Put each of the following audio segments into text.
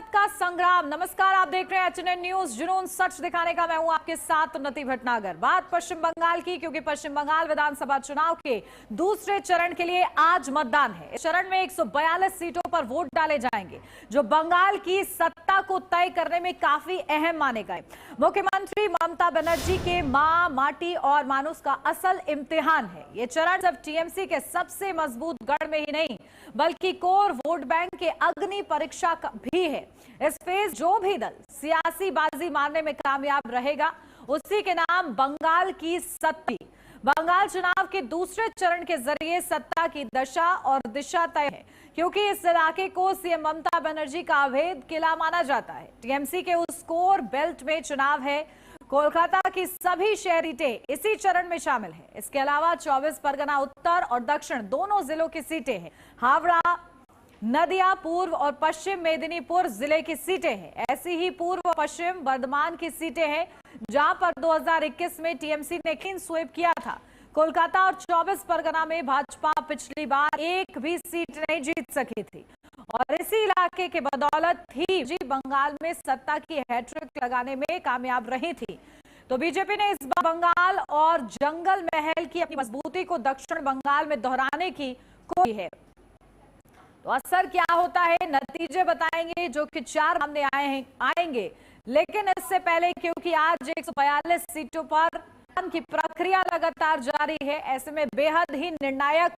का संग्राम। नमस्कार, आप देख रहे हैं एचएनएन न्यूज, जुनून सच दिखाने का। मैं हूं आपके साथ उन्नति भटनागर। बात पश्चिम बंगाल की, क्योंकि पश्चिम बंगाल विधानसभा चुनाव के दूसरे चरण के लिए आज मतदान है। इस चरण में 142 सीटों पर वोट डाले जाएंगे, जो बंगाल की सत्ता को तय करने में काफी अहम माने गए। मुख्यमंत्री ममता बनर्जी के मां, माटी और मानुस का असल इम्तिहान है। ये चरण सिर्फ टीएमसी के सबसे मजबूत गढ़ में ही नहीं, बल्कि कोर वोट बैंक के अग्नि परीक्षा भी है। इस फेज जो भी दल सियासी बाजी मारने में कामयाब रहेगा, उसी के नाम बंगाल की सत्ता। बंगाल चुनाव के दूसरे चरण के जरिए सत्ता की दशा और दिशा तय है, क्योंकि इस इलाके को सीएम ममता बनर्जी का अवैध किला माना जाता है। टीएमसी के उस कोर बेल्ट में चुनाव है। कोलकाता की सभी शहरी सीटें इसी चरण में शामिल है। इसके अलावा 24 परगना उत्तर और दक्षिण दोनों जिलों की सीटें हैं। हावड़ा, नदिया पूर्व और पश्चिम मेदिनीपुर जिले की सीटें हैं। ऐसी ही पूर्व और पश्चिम बर्धमान की सीटें हैं, जहां पर 2021 में टीएमसी ने क्लीन स्वीप किया था। कोलकाता और 24 परगना में भाजपा पिछली बार एक भी सीट नहीं जीत सकी थी, और इसी इलाके के बदौलत ही बंगाल में सत्ता की हैट्रिक लगाने में कामयाब रही थी। तो बीजेपी ने इस बार बंगाल और जंगल महल की अपनी मजबूती को दक्षिण बंगाल में दोहराने की कोशिश है। तो असर क्या होता है, नतीजे बताएंगे, जो कि 4 सामने आएंगे। लेकिन इससे पहले, क्योंकि आज 142 सीटों पर की प्रक्रिया लगातार जारी है, ऐसे में बेहद ही निर्णायक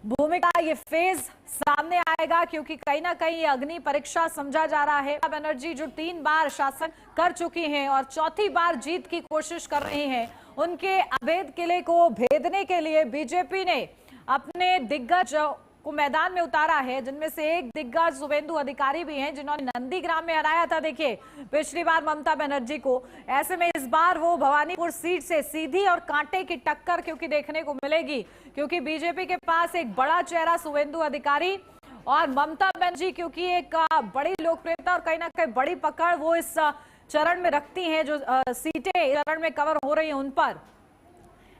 भूमिका ये फेज सामने आएगा, क्योंकि कहीं ना कहीं ये अग्नि परीक्षा समझा जा रहा है। बनर्जी जो 3 बार शासन कर चुकी हैं और चौथी बार जीत की कोशिश कर रही हैं, उनके अवैध किले को भेदने के लिए बीजेपी ने अपने दिग्गज को मैदान में उतारा है, जिनमें से एक दिग्गज शुवेंदु अधिकारी भी हैं, जिन्होंने नंदीग्राम में हराया था देखिए पिछली बार ममता बनर्जी को। ऐसे में इस बार वो भवानीपुर सीट से सीधी और कांटे की टक्कर क्योंकि देखने को मिलेगी, क्योंकि बीजेपी के पास एक बड़ा चेहरा शुवेंदु अधिकारी और ममता बनर्जी, क्योंकि एक बड़ी लोकप्रियता और कहीं ना कहीं बड़ी पकड़ वो इस चरण में रखती हैं, जो सीटें चरण में कवर हो रही है उन पर।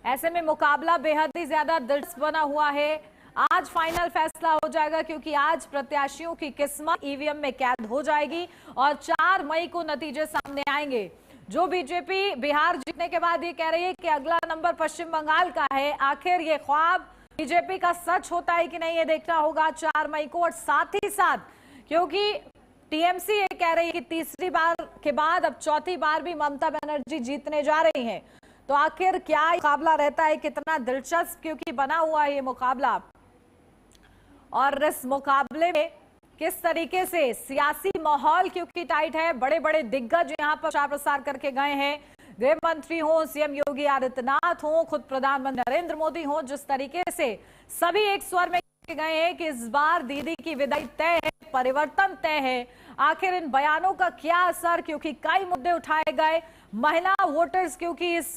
ऐसे में मुकाबला बेहद ही ज्यादा दिलचस्प बना हुआ है। आज फाइनल फैसला हो जाएगा, क्योंकि आज प्रत्याशियों की किस्मत ईवीएम में कैद हो जाएगी और 4 मई को नतीजे सामने आएंगे। जो बीजेपी बिहार जीतने के बाद ये कह रही है कि अगला नंबर पश्चिम बंगाल का है, आखिर ये ख्वाब बीजेपी का सच होता है कि नहीं, ये देखना होगा 4 मई को। और साथ ही साथ, क्योंकि टीएमसी ये कह रही है कि तीसरी बार के बाद अब चौथी बार भी ममता बनर्जी जीतने जा रही हैं, तो आखिर क्या मुकाबला रहता है, कितना दिलचस्प क्योंकि बना हुआ है ये मुकाबला। और इस मुकाबले में किस तरीके से सियासी माहौल क्योंकि टाइट है, बड़े बड़े दिग्गज यहां पर प्रचार प्रसार करके गए हैं। गृह मंत्री हो सीएम योगी आदित्यनाथ हो, खुद प्रधानमंत्री नरेंद्र मोदी हो, जिस तरीके से सभी एक स्वर में गए हैं कि इस बार दीदी की विदाई तय है, परिवर्तन तय है। आखिर इन बयानों का क्या असर, क्योंकि कई मुद्दे उठाए गए। महिला वोटर्स क्योंकि इस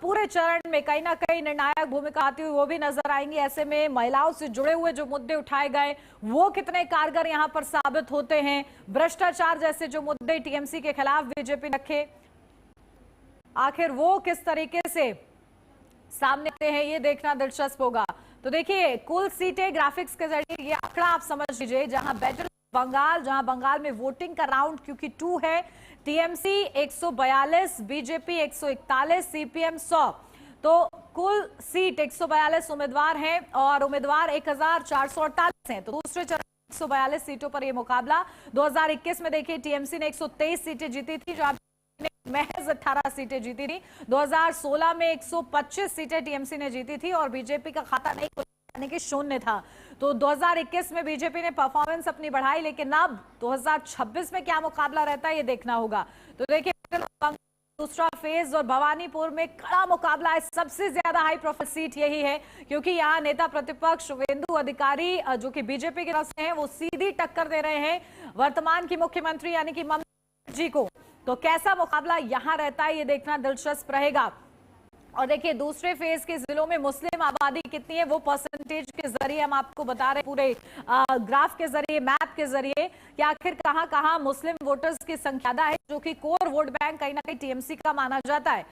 पूरे चरण में कहीं ना कहीं निर्णायक भूमिका आती हुई वो भी नजर आएंगी। ऐसे में महिलाओं से जुड़े हुए जो मुद्दे उठाए गए वो कितने कारगर यहां पर साबित होते हैं। भ्रष्टाचार जैसे जो मुद्दे टीएमसी के खिलाफ बीजेपी रखे, आखिर वो किस तरीके से सामने आते हैं, ये देखना दिलचस्प होगा। तो देखिए, कुल सीटें ग्राफिक्स के जरिए ये आंकड़ा आप समझ लीजिए, जहां बंगाल में वोटिंग का राउंड क्योंकि 2 है, टीएमसी 142, बीजेपी 141, सीपीएम 100। तो कुल सीट 142 उम्मीदवार हैं और उम्मीदवार 1448 हैं। तो दूसरे चरण 142 सीटों पर यह मुकाबला। 2021 में देखिए टीएमसी ने 123 सीटें जीती थी, जहां महज 18 सीटें जीती थी। 2016 में 125 सीटें टीएमसी ने जीती थी और बीजेपी का खाता नहीं यानी कि शून्य था। तो 2021 में बीजेपी ने परफॉर्मेंस अपनी बढ़ाई, लेकिन अब 2026 में क्या मुकाबला रहता है ये देखना होगा। तो देखिए, दूसरा फेज और भवानीपुर में कड़ा मुकाबला है। सबसे ज्यादा हाई प्रोफाइल सीट यही है, क्योंकि यहाँ नेता प्रतिपक्ष शुवेंदु अधिकारी जो कि बीजेपी के तरफ से हैं, वो सीधी टक्कर दे रहे हैं वर्तमान की मुख्यमंत्री यानी कि ममता जी को। तो कैसा मुकाबला यहाँ रहता है ये देखना दिलचस्प रहेगा। और देखिए, दूसरे फेज के जिलों में मुस्लिम आबादी कितनी है वो परसेंटेज के जरिए हम आपको बता रहे हैं, पूरे ग्राफ के जरिए, मैप के जरिए, कि आखिर कहां कहां मुस्लिम वोटर्स की संख्या है, जो कि कोर वोट बैंक कहीं ना कहीं टीएमसी का माना जाता है।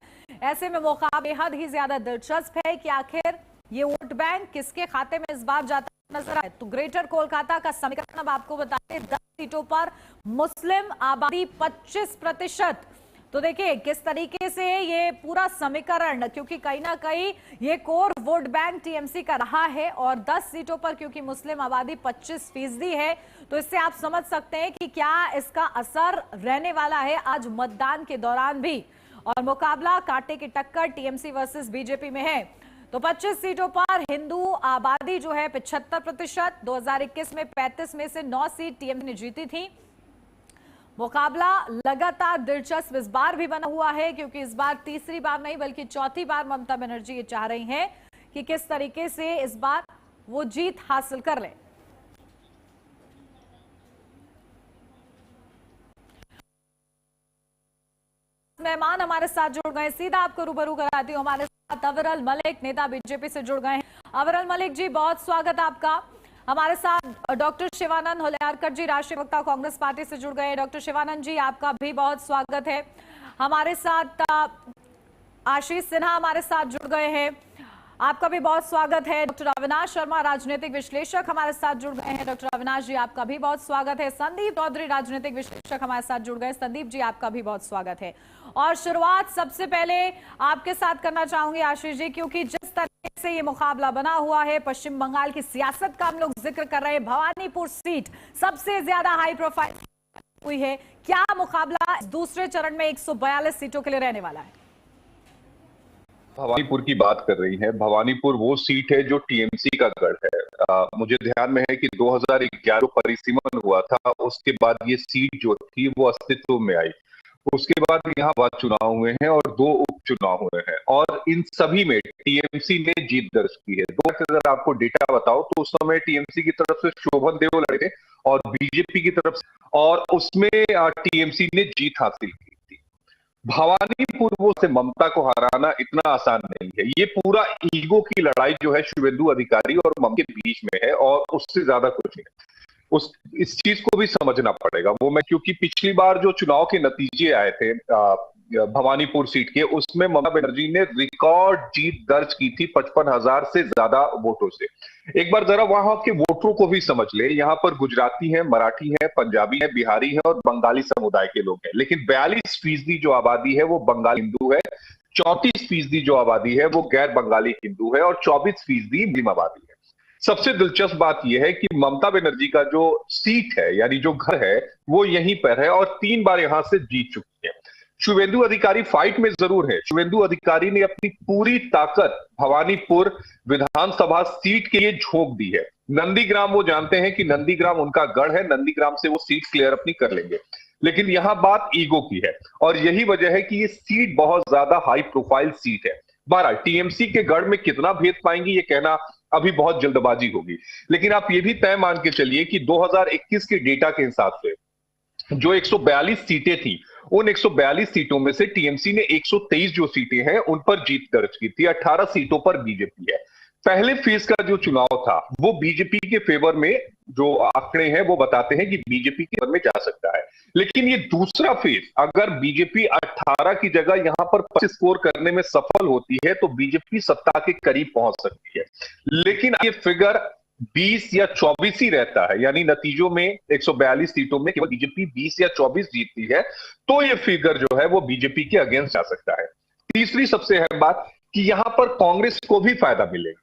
ऐसे में मुकाबला बेहद ही ज्यादा दिलचस्प है कि आखिर ये वोट बैंक किसके खाते में इस बार जाता नजर आए। तो ग्रेटर कोलकाता का समीकरण अब आपको बताते हैं, 10 सीटों पर मुस्लिम आबादी 25%। तो देखिए किस तरीके से ये पूरा समीकरण, क्योंकि कहीं ना कहीं ये कोर वोट बैंक टीएमसी का रहा है और 10 सीटों पर क्योंकि मुस्लिम आबादी 25% है, तो इससे आप समझ सकते हैं कि क्या इसका असर रहने वाला है आज मतदान के दौरान भी। और मुकाबला कांटे की टक्कर टीएमसी वर्सेस बीजेपी में है। तो 25 सीटों पर हिंदू आबादी जो है 75%। 2021 में 35 में से 9 सीट टीएमसी ने जीती थी। मुकाबला लगातार दिलचस्प इस बार भी बना हुआ है, क्योंकि इस बार तीसरी बार नहीं बल्कि चौथी बार ममता बनर्जी ये चाह रही हैं कि किस तरीके से इस बार वो जीत हासिल कर ले। मेहमान हमारे साथ जुड़ गए, सीधा आपको रूबरू कराती हूँ। हमारे साथ अविरल मलिक, नेता बीजेपी से जुड़ गए हैं। अविरल मलिक जी, बहुत स्वागत आपका। हमारे साथ डॉक्टर शिवानंद होल्यारकर जी, राष्ट्रीय वक्ता कांग्रेस पार्टी से जुड़ गए हैं। डॉक्टर शिवानंद जी, आपका भी बहुत स्वागत है। हमारे साथ आशीष सिन्हा हमारे साथ जुड़ गए हैं, आपका भी बहुत स्वागत है। डॉक्टर अविनाश शर्मा, राजनीतिक विश्लेषक हमारे साथ जुड़ गए हैं। डॉक्टर अविनाश जी, आपका भी बहुत स्वागत है। संदीप चौधरी, राजनीतिक विश्लेषक हमारे साथ जुड़ गए। संदीप जी, आपका भी बहुत स्वागत है। और शुरुआत सबसे पहले आपके साथ करना चाहूंगी आशीष जी, क्योंकि जिस तरीके से ये मुकाबला बना हुआ है, पश्चिम बंगाल की सियासत का हम लोग जिक्र कर रहे हैं, भवानीपुर सीट सबसे ज्यादा हाई प्रोफाइल हुई है। क्या मुकाबला दूसरे चरण में 142 सीटों के लिए रहने वाला है? भवानीपुर की बात कर रही हैं। भवानीपुर वो सीट है जो टीएमसी का गढ़ है। मुझे ध्यान में है कि 2011 परिसीमन हुआ था, उसके बाद ये सीट जो थी वो अस्तित्व में आई। उसके बाद यहाँ बाद चुनाव हुए हैं और 2 उपचुनाव हुए हैं और इन सभी में टीएमसी ने जीत दर्ज की है। अगर आपको डेटा बताओ तो उस समय टीएमसी की तरफ से शोभन देव लड़े थे और बीजेपी की तरफ से, और उसमें टीएमसी ने जीत हासिल की थी। भवानीपुर वो से ममता को हराना इतना आसान नहीं है। ये पूरा ईगो की लड़ाई जो है शुभेंदु अधिकारी और ममता के बीच में है और उससे ज्यादा कुछ नहीं। इस चीज को भी समझना पड़ेगा। वो मैं क्योंकि पिछली बार जो चुनाव के नतीजे आए थे भवानीपुर सीट के, उसमें ममता बनर्जी ने रिकॉर्ड जीत दर्ज की थी 55,000 से ज्यादा वोटों से। एक बार जरा वहां के वोटरों को भी समझ ले। यहाँ पर गुजराती हैं, मराठी हैं, पंजाबी हैं, बिहारी हैं और बंगाली समुदाय के लोग हैं, लेकिन 42% जो आबादी है वो बंगाली हिंदू है, 34% जो आबादी है वो गैर बंगाली हिंदू है और 24% मुस्लिम आबादी है। सबसे दिलचस्प बात यह है कि ममता बनर्जी का जो सीट है यानी जो घर है वो यहीं पर है और 3 बार यहां से जीत चुकी है। शुभेंदु अधिकारी फाइट में जरूर है। शुभेंदु अधिकारी ने अपनी पूरी ताकत भवानीपुर विधानसभा सीट के लिए झोंक दी है। नंदीग्राम वो जानते हैं कि नंदीग्राम उनका गढ़ है, नंदीग्राम से वो सीट क्लियर अपनी कर लेंगे, लेकिन यहां बात ईगो की है और यही वजह है कि ये सीट बहुत ज्यादा हाई प्रोफाइल सीट है। बहरहाल टीएमसी के गढ़ में कितना भेद पाएंगी ये कहना अभी बहुत जल्दबाजी होगी, लेकिन आप ये भी तय मान के चलिए कि 2021 के डेटा के हिसाब से जो 142 सीटें थी, उन 142 सीटों में से टीएमसी ने 123 जो सीटें हैं उन पर जीत दर्ज की थी। 18 सीटों पर बीजेपी है। पहले फेज का जो चुनाव था वो बीजेपी के फेवर में, जो आंकड़े हैं वो बताते हैं कि बीजेपी के फेवर में जा सकता है, लेकिन ये दूसरा फेज अगर बीजेपी 18 की जगह यहां पर 25 स्कोर करने में सफल होती है तो बीजेपी सत्ता के करीब पहुंच सकती है। लेकिन ये फिगर 20 या 24 ही रहता है, यानी नतीजों में 142 सीटों में केवल बीजेपी 20 या 24 जीतती है तो ये फिगर जो है वो बीजेपी के अगेंस्ट जा सकता है। तीसरी सबसे अहम बात कि यहां पर कांग्रेस को भी फायदा मिलेगा।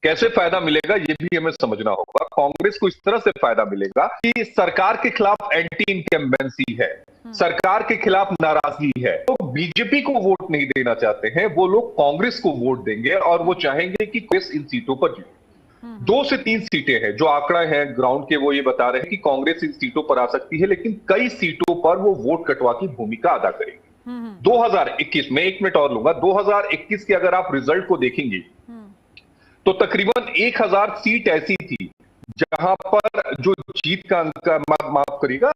कैसे फायदा मिलेगा ये भी हमें समझना होगा। कांग्रेस को इस तरह से फायदा मिलेगा कि सरकार के खिलाफ एंटी इनकम्बेंसी है, सरकार के खिलाफ नाराजगी है, तो बीजेपी को वोट नहीं देना चाहते हैं, वो लोग कांग्रेस को वोट देंगे और वो चाहेंगे कि कांग्रेस इन सीटों पर जीते। 2 से 3 सीटें हैं जो आंकड़ा है ग्राउंड के, वो ये बता रहे हैं कि कांग्रेस इन सीटों पर आ सकती है, लेकिन कई सीटों पर वो वोट कटवा की भूमिका अदा करेगी। 2021 में 1 मिनट और लूंगा, 2021 के अगर आप रिजल्ट को देखेंगे तो तकरीबन 1000 सीट ऐसी थी जहां पर जो जीत का अंक, माफ करिएगा,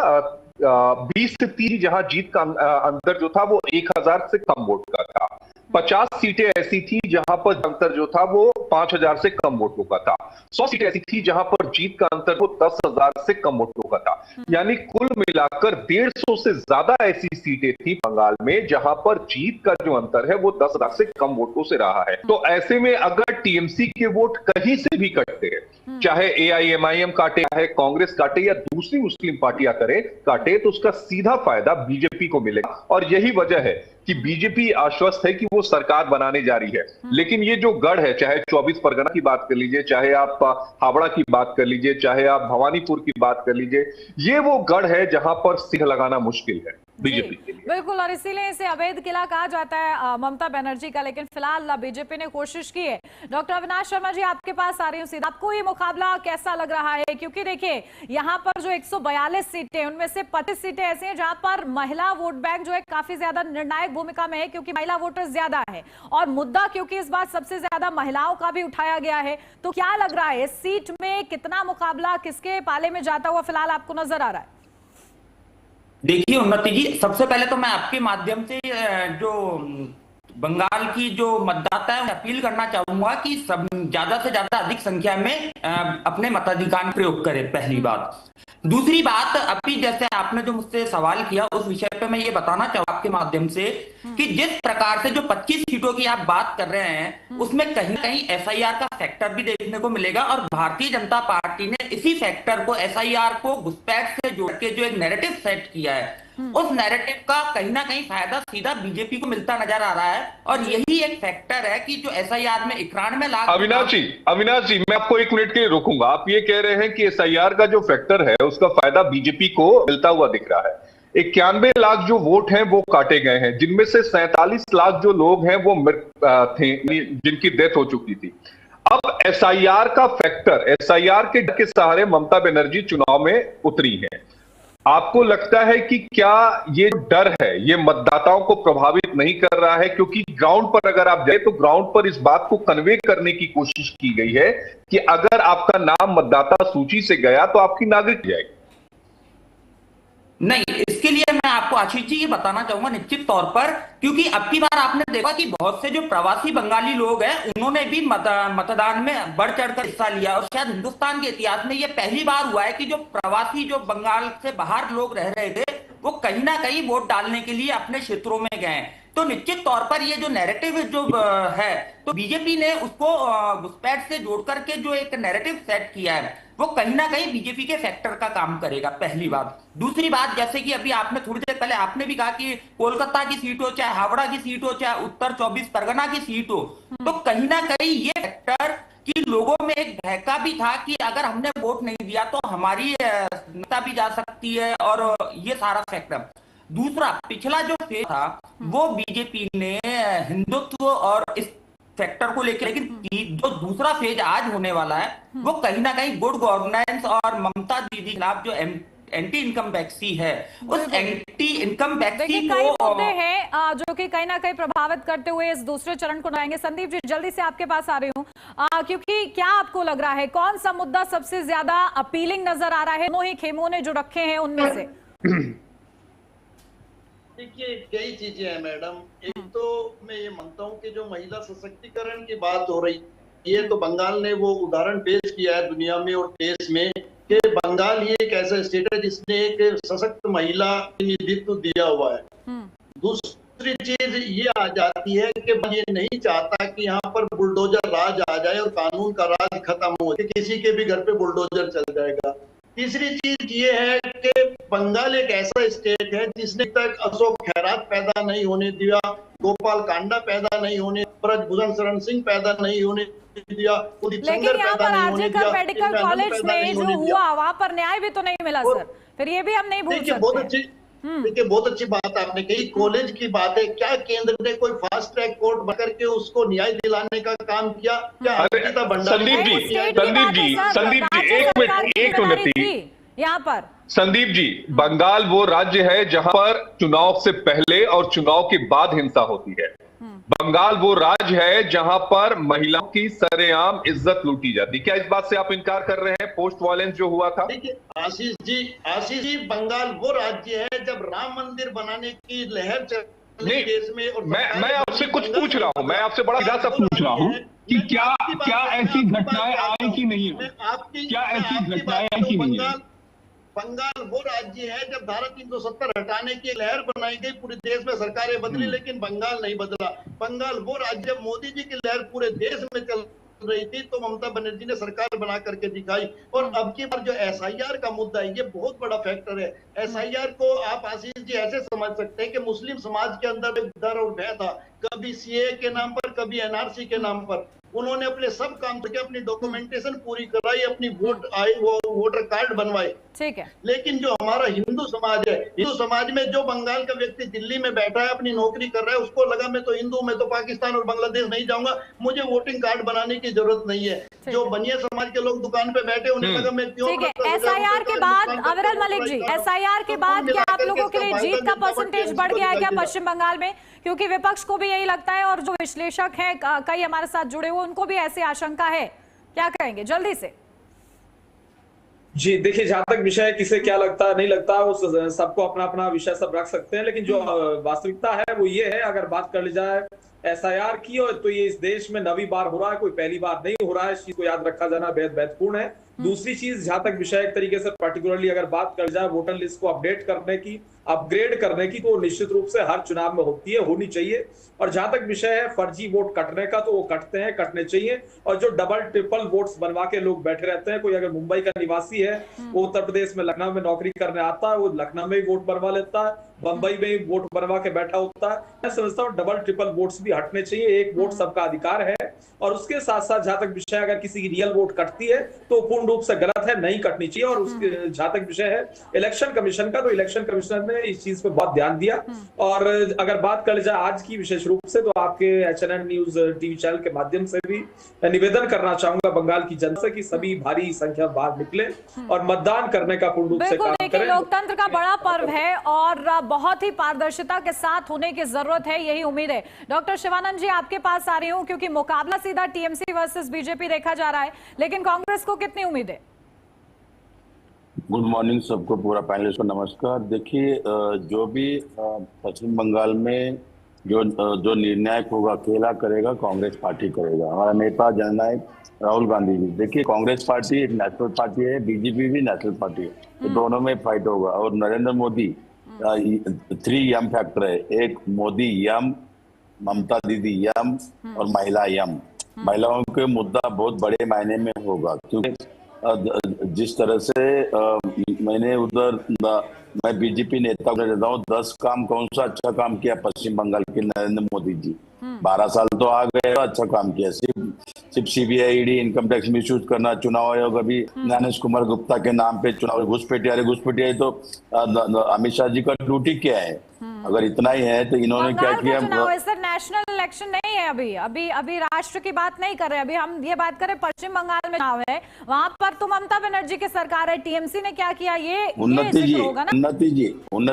20 से 30 जहां जीत का अंतर जो था वो 1000 से कम वोट का था। 50 सीटें ऐसी थी जहां पर अंतर जो था वो 5000 से कम वोटों का था। 100 सीटें ऐसी थी जहां पर और जीत का अंतर वो 10,000 से कम वोटों का था। यानी कुल मिलाकर 150 से ज्यादा ऐसी सीटें थी बंगाल में जहां पर जीत का जो अंतर है वो 10,000 से कम वोटों से रहा है। तो ऐसे में अगर टीएमसी के वोट कहीं से भी कटते हैं, चाहे एआईएमआईएम काटे, चाहे कांग्रेस काटे या दूसरी मुस्लिम पार्टियां काटे, तो उसका सीधा फायदा बीजेपी को मिलेगा। और यही वजह है कि बीजेपी आश्वस्त है कि वो सरकार बनाने जा रही है। लेकिन ये जो गढ़ है, चाहे 24 परगना की बात कर लीजिए, चाहे आप हावड़ा की बात कर लीजिए, चाहे आप भवानीपुर की बात कर लीजिए, ये वो गढ़ है जहां पर सिंह लगाना मुश्किल है बीजेपी के लिए। बिल्कुल, और इसीलिए इसे अवैध किला कहा जाता है ममता बनर्जी का। लेकिन फिलहाल बीजेपी ने कोशिश की है। डॉक्टर अविनाश शर्मा जी, आपके पास आ रही हूँ सीधा। आपको ये मुकाबला कैसा लग रहा है? क्योंकि देखिए, यहाँ पर जो 142 सीटें, उनमें से 25 सीटें ऐसी हैं जहां पर महिला वोट बैंक जो है काफी ज्यादा निर्णायक भूमिका में है, क्योंकि महिला वोटर ज्यादा है। और मुद्दा क्योंकि इस बार सबसे ज्यादा महिलाओं का भी उठाया गया है, तो क्या लग रहा है, इस सीट में कितना मुकाबला किसके पाले में जाता हुआ फिलहाल आपको नजर आ रहा है? देखिए उन्नति जी, सबसे पहले तो मैं आपके माध्यम से जो बंगाल की जो मतदाता है अपील करना चाहूंगा कि सब ज्यादा से ज्यादा अधिक संख्या में अपने मताधिकार प्रयोग करें, पहली बात। दूसरी बात, अभी जैसे आपने जो मुझसे सवाल किया उस विषय पे मैं ये बताना चाहूंगा आपके माध्यम से कि जिस प्रकार से जो 25 सीटों की आप बात कर रहे हैं, उसमें कहीं ना कहीं एसआईआर का फैक्टर भी देखने को मिलेगा। और भारतीय जनता पार्टी ने इसी फैक्टर को, एसआईआर को घुसपैठ से जोड़ के जो एक नैरेटिव सेट किया है, उस नैरेटिव का कहीं ना कहीं फायदा सीधा बीजेपी को मिलता नजर आ रहा है। और यही एक फैक्टर है कि जो एसआईआर में 91 लाख। अविनाश जी, मैं आपको 1 मिनट के लिए रोकूंगा। आप ये कह रहे हैं कि एसआईआर का जो फैक्टर है उसका फायदा बीजेपी को मिलता हुआ दिख रहा है। 91 लाख जो वोट हैं वो काटे गए हैं, जिनमें से 47 लाख जो लोग हैं वो मृत थे, जिनकी डेथ हो चुकी थी। अब एसआईआर का फैक्टर, एसआईआर के सहारे ममता बनर्जी चुनाव में उतरी हैं। आपको लगता है कि क्या ये डर है ये मतदाताओं को प्रभावित नहीं कर रहा है? क्योंकि ग्राउंड पर अगर आप जाए तो ग्राउंड पर इस बात को कन्वे करने की कोशिश की गई है कि अगर आपका नाम मतदाता सूची से गया तो आपकी नागरिक जाएगी। नहीं, इसके लिए मैं आपको आशीष जी ये बताना चाहूंगा निश्चित तौर पर, क्योंकि अब की बार आपने देखा कि बहुत से जो प्रवासी बंगाली लोग हैं उन्होंने भी मतदान में बढ़ चढ़कर हिस्सा लिया। और शायद हिंदुस्तान के इतिहास में ये पहली बार हुआ है कि जो प्रवासी जो बंगाल से बाहर लोग रह रहे थे वो कहीं ना कहीं वोट डालने के लिए अपने क्षेत्रों में गए। तो निश्चित तौर पर ये जो नैरेटिव जो है, तो बीजेपी ने उसको घुसपैठ से जोड़ करके जो एक नैरेटिव सेट किया है वो कहीं ना कहीं बीजेपी के फैक्टर का काम करेगा, पहली बात। दूसरी बात, जैसे कि अभी आपने थोड़ी देर पहले आपने भी कहा कि कोलकाता की सीट हो, चाहे हावड़ा की सीट हो, चाहे उत्तर 24 परगना की सीट हो, तो कहीं ना कहीं ये फैक्टर कि लोगों में एक भयका भी था कि अगर हमने वोट नहीं दिया तो हमारी नेता भी जा सकती है, और ये सारा फैक्टर। दूसरा, पिछला जो फेज था वो बीजेपी ने हिंदुत्व और इस फैक्टर को लेकर, लेकिन जो दूसरा फेज आज होने वाला है वो कहीं ना कहीं गुड गवर्नेंस और ममता दीदी के खिलाफ जो एंटी इनकम टैक्सी है, उस एंटी इनकम टैक्सी को हैं जो कि कहीं ना कहीं प्रभावित करते हुए इस दूसरे चरण को लाएंगे। संदीप जी, जल्दी से आपके पास आ रही हूँ, क्योंकि क्या आपको लग रहा है कौन सा मुद्दा सबसे ज्यादा अपीलिंग नजर आ रहा है दोनों ही खेमों ने जो रखे हैं उनमें से? देखिए, कई चीजें हैं मैडम। एक तो मैं ये मानता हूँ कि जो महिला सशक्तिकरण की बात हो रही है, तो बंगाल ने वो उदाहरण पेश किया है दुनिया में और देश में कि बंगाल ये एक ऐसा स्टेट है जिसने एक सशक्त महिला प्रतिनिधित्व दिया हुआ है। दूसरी चीज ये आ जाती है कि ये नहीं चाहता कि यहाँ पर बुलडोजर राज आ जाए और कानून का राज खत्म हो जाए, किसी के भी घर पे बुलडोजर चल जाएगा। तीसरी चीज ये है कि बंगाल एक ऐसा स्टेट है जिसने तक अशोक खैरात पैदा नहीं होने दिया, गोपाल कांडा पैदा नहीं होने, ब्रजभूषण शरण सिंह पैदा नहीं होने दिया, लेकिन यहाँ पर आरजेकर मेडिकल कॉलेज में जो हुआ वहां पर न्याय भी तो नहीं मिला सर, फिर ये भी हम नहीं भूल सकते। देखिए, बहुत अच्छी बात आपने कही, कॉलेज की बात है। क्या केंद्र ने कोई फास्ट ट्रैक कोर्ट बना करके उसको न्याय दिलाने का काम किया? क्या संदीप जी एक मिनट यहाँ पर संदीप जी, बंगाल वो राज्य है जहां पर चुनाव से पहले और चुनाव के बाद हिंसा होती है। बंगाल वो राज्य है जहां पर महिलाओं की सरेआम इज्जत लूटी जाती। क्या इस बात से आप इनकार कर रहे हैं पोस्ट वायलेंस जो हुआ था? देखिए आशीष जी, बंगाल वो राज्य है जब राम मंदिर बनाने की लहर चली देश में, और मैं आपसे कुछ पूछ रहा हूं, मैं आपसे बड़ा सीधा सा पूछ रहा हूं। कि क्या ऐसी घटनाएं आई कि नहीं? क्या ऐसी घटनाएं आई कि नहीं? बंगाल वो राज्य है जब धारा 370 हटाने की लहर बनाई गई, पूरे देश में सरकारें बदली, लेकिन बंगाल नहीं बदला। बंगाल वो राज्य, जब मोदी जी की लहर पूरे देश में चल रही थी तो ममता बनर्जी ने सरकार बना करके दिखाई। और अब की बार जो एसआईआर का मुद्दा है, ये बहुत बड़ा फैक्टर है। एसआईआर को आप आशीष जी ऐसे समझ सकते हैं कि मुस्लिम समाज के अंदर एक डर और भय था, कभी सीए के नाम पर, कभी एनआरसी के नाम पर। उन्होंने अपने सब काम करके अपनी डॉक्यूमेंटेशन पूरी कराई, अपनी वोटर कार्ड बनवाए। ठीक है। लेकिन जो हमारा हिंदू समाज है, हिंदू समाज में जो बंगाल का व्यक्ति दिल्ली में बैठा है, अपनी नौकरी कर रहा है, उसको लगा मैं तो हिंदू, मैं तो पाकिस्तान और बांग्लादेश नहीं जाऊंगा, मुझे वोटिंग कार्ड बनाने की जरूरत नहीं है। जो बनिया समाज के लोग दुकान पे बैठे, उन्हें लगा मैं क्यों। ठीक है, एसआईआर के बाद अविरल मलिक जी, एसआईआर के बाद क्या आप लोगों के लिए जीत का परसेंटेज बढ़ गया है क्या पश्चिम बंगाल में? क्योंकि विपक्ष को भी यही लगता है और जो विश्लेषक हैं कई हमारे साथ जुड़े हुए, उनको भी ऐसी आशंका है। क्या कहेंगे जल्दी से? जी देखिए, जहां तक विषय किसे क्या लगता है नहीं लगता, उस सबको अपना अपना विषय सब रख सकते हैं, लेकिन जो वास्तविकता है वो ये है, अगर बात कर ली जाए एसआईआर की, और तो ये इस देश में नवी बार हो रहा है, कोई पहली बार नहीं हो रहा है। इस चीज को याद रखा जाना बेहद महत्वपूर्ण है। दूसरी चीज, जहां तक विषय एक तरीके से पर्टिकुलरली अगर बात कर जाए वोटर लिस्ट को अपडेट करने की, अपग्रेड करने की, तो निश्चित रूप से हर चुनाव में होती है, होनी चाहिए। और जहां तक विषय है फर्जी वोट कटने का, तो वो कटते हैं, कटने चाहिए। और जो डबल ट्रिपल वोट्स बनवा के लोग बैठे रहते हैं, कोई अगर मुंबई का निवासी है, वो उत्तर प्रदेश में लखनऊ में नौकरी करने आता है, वो लखनऊ में ही वोट बनवा लेता है, बंबई में ही वोट बनवा के बैठा होता है। मैं समझता हूँ डबल ट्रिपल वोट्स भी हटने चाहिए। एक वोट सबका अधिकार है। और उसके साथ साथ जहां तक विषय अगर किसी की रियल वोट कटती है तो पूर्ण रूप से गलत है, नहीं कटनी चाहिए। और उसके जहां तक विषय है इलेक्शन कमीशन का, तो इलेक्शन कमिश्नर ने इस चीज पे बहुत ध्यान दिया। और अगर बात कर जाए आज की विशेष रूप से, तो आपके एचएनएन न्यूज टीवी चैनल के माध्यम से भी निवेदन करना चाहूंगा बंगाल की जनता से कि सभी भारी संख्या बाहर निकले और मतदान करने का पूर्ण रूप से काम करें। लोकतंत्र का बड़ा पर्व है और बहुत ही पारदर्शिता के साथ होने की जरूरत है, यही उम्मीद है। डॉक्टर शिवानंद जी, आपके पास आ रही हूं, क्योंकि मुकाबला सीधा टीएमसी वर्सेस बीजेपी देखा जा रहा है, लेकिन कांग्रेस को कितनी उम्मीद है? गुड मॉर्निंग सबको, पूरा पैनलिस्ट को नमस्कार। देखिए, जो भी पश्चिम बंगाल में जो निर्णायक होगा, अकेला करेगा, कांग्रेस पार्टी करेगा। हमारा नेता जननायक राहुल गांधी जी। देखिए, कांग्रेस पार्टी एक नेशनल पार्टी है, बीजेपी भी नेशनल पार्टी है, तो दोनों में फाइट होगा। और नरेंद्र मोदी 3 यम फैक्टर है, एक मोदी यम, ममता दीदी यम और महिला यम। महिलाओं के मुद्दा बहुत बड़े मायने में होगा, क्योंकि जिस तरह से मैंने उधर मैं बीजेपी नेता को रहता हूँ, 10 काम कौन सा अच्छा काम किया पश्चिम बंगाल के नरेंद्र मोदी जी। 12 साल तो आ गए, अच्छा काम किया। सिर्फ CBI, ED, income tax misuse करना, चुनाव आयोग अभी ज्ञानेश कुमार गुप्ता के नाम पे चुनाव, घुसपैठिया तो अमित शाह जी का ड्यूटी क्या है? अगर इतना ही है तो इन्होंने क्या किया? सर, नेशनल इलेक्शन नहीं है अभी राष्ट्र की बात नहीं कर रहे, अभी हम ये बात करें पश्चिम बंगाल में चुनाव है, वहां पर तो ममता बनर्जी की सरकार है, टीएमसी ने क्या किया, ये उन्नति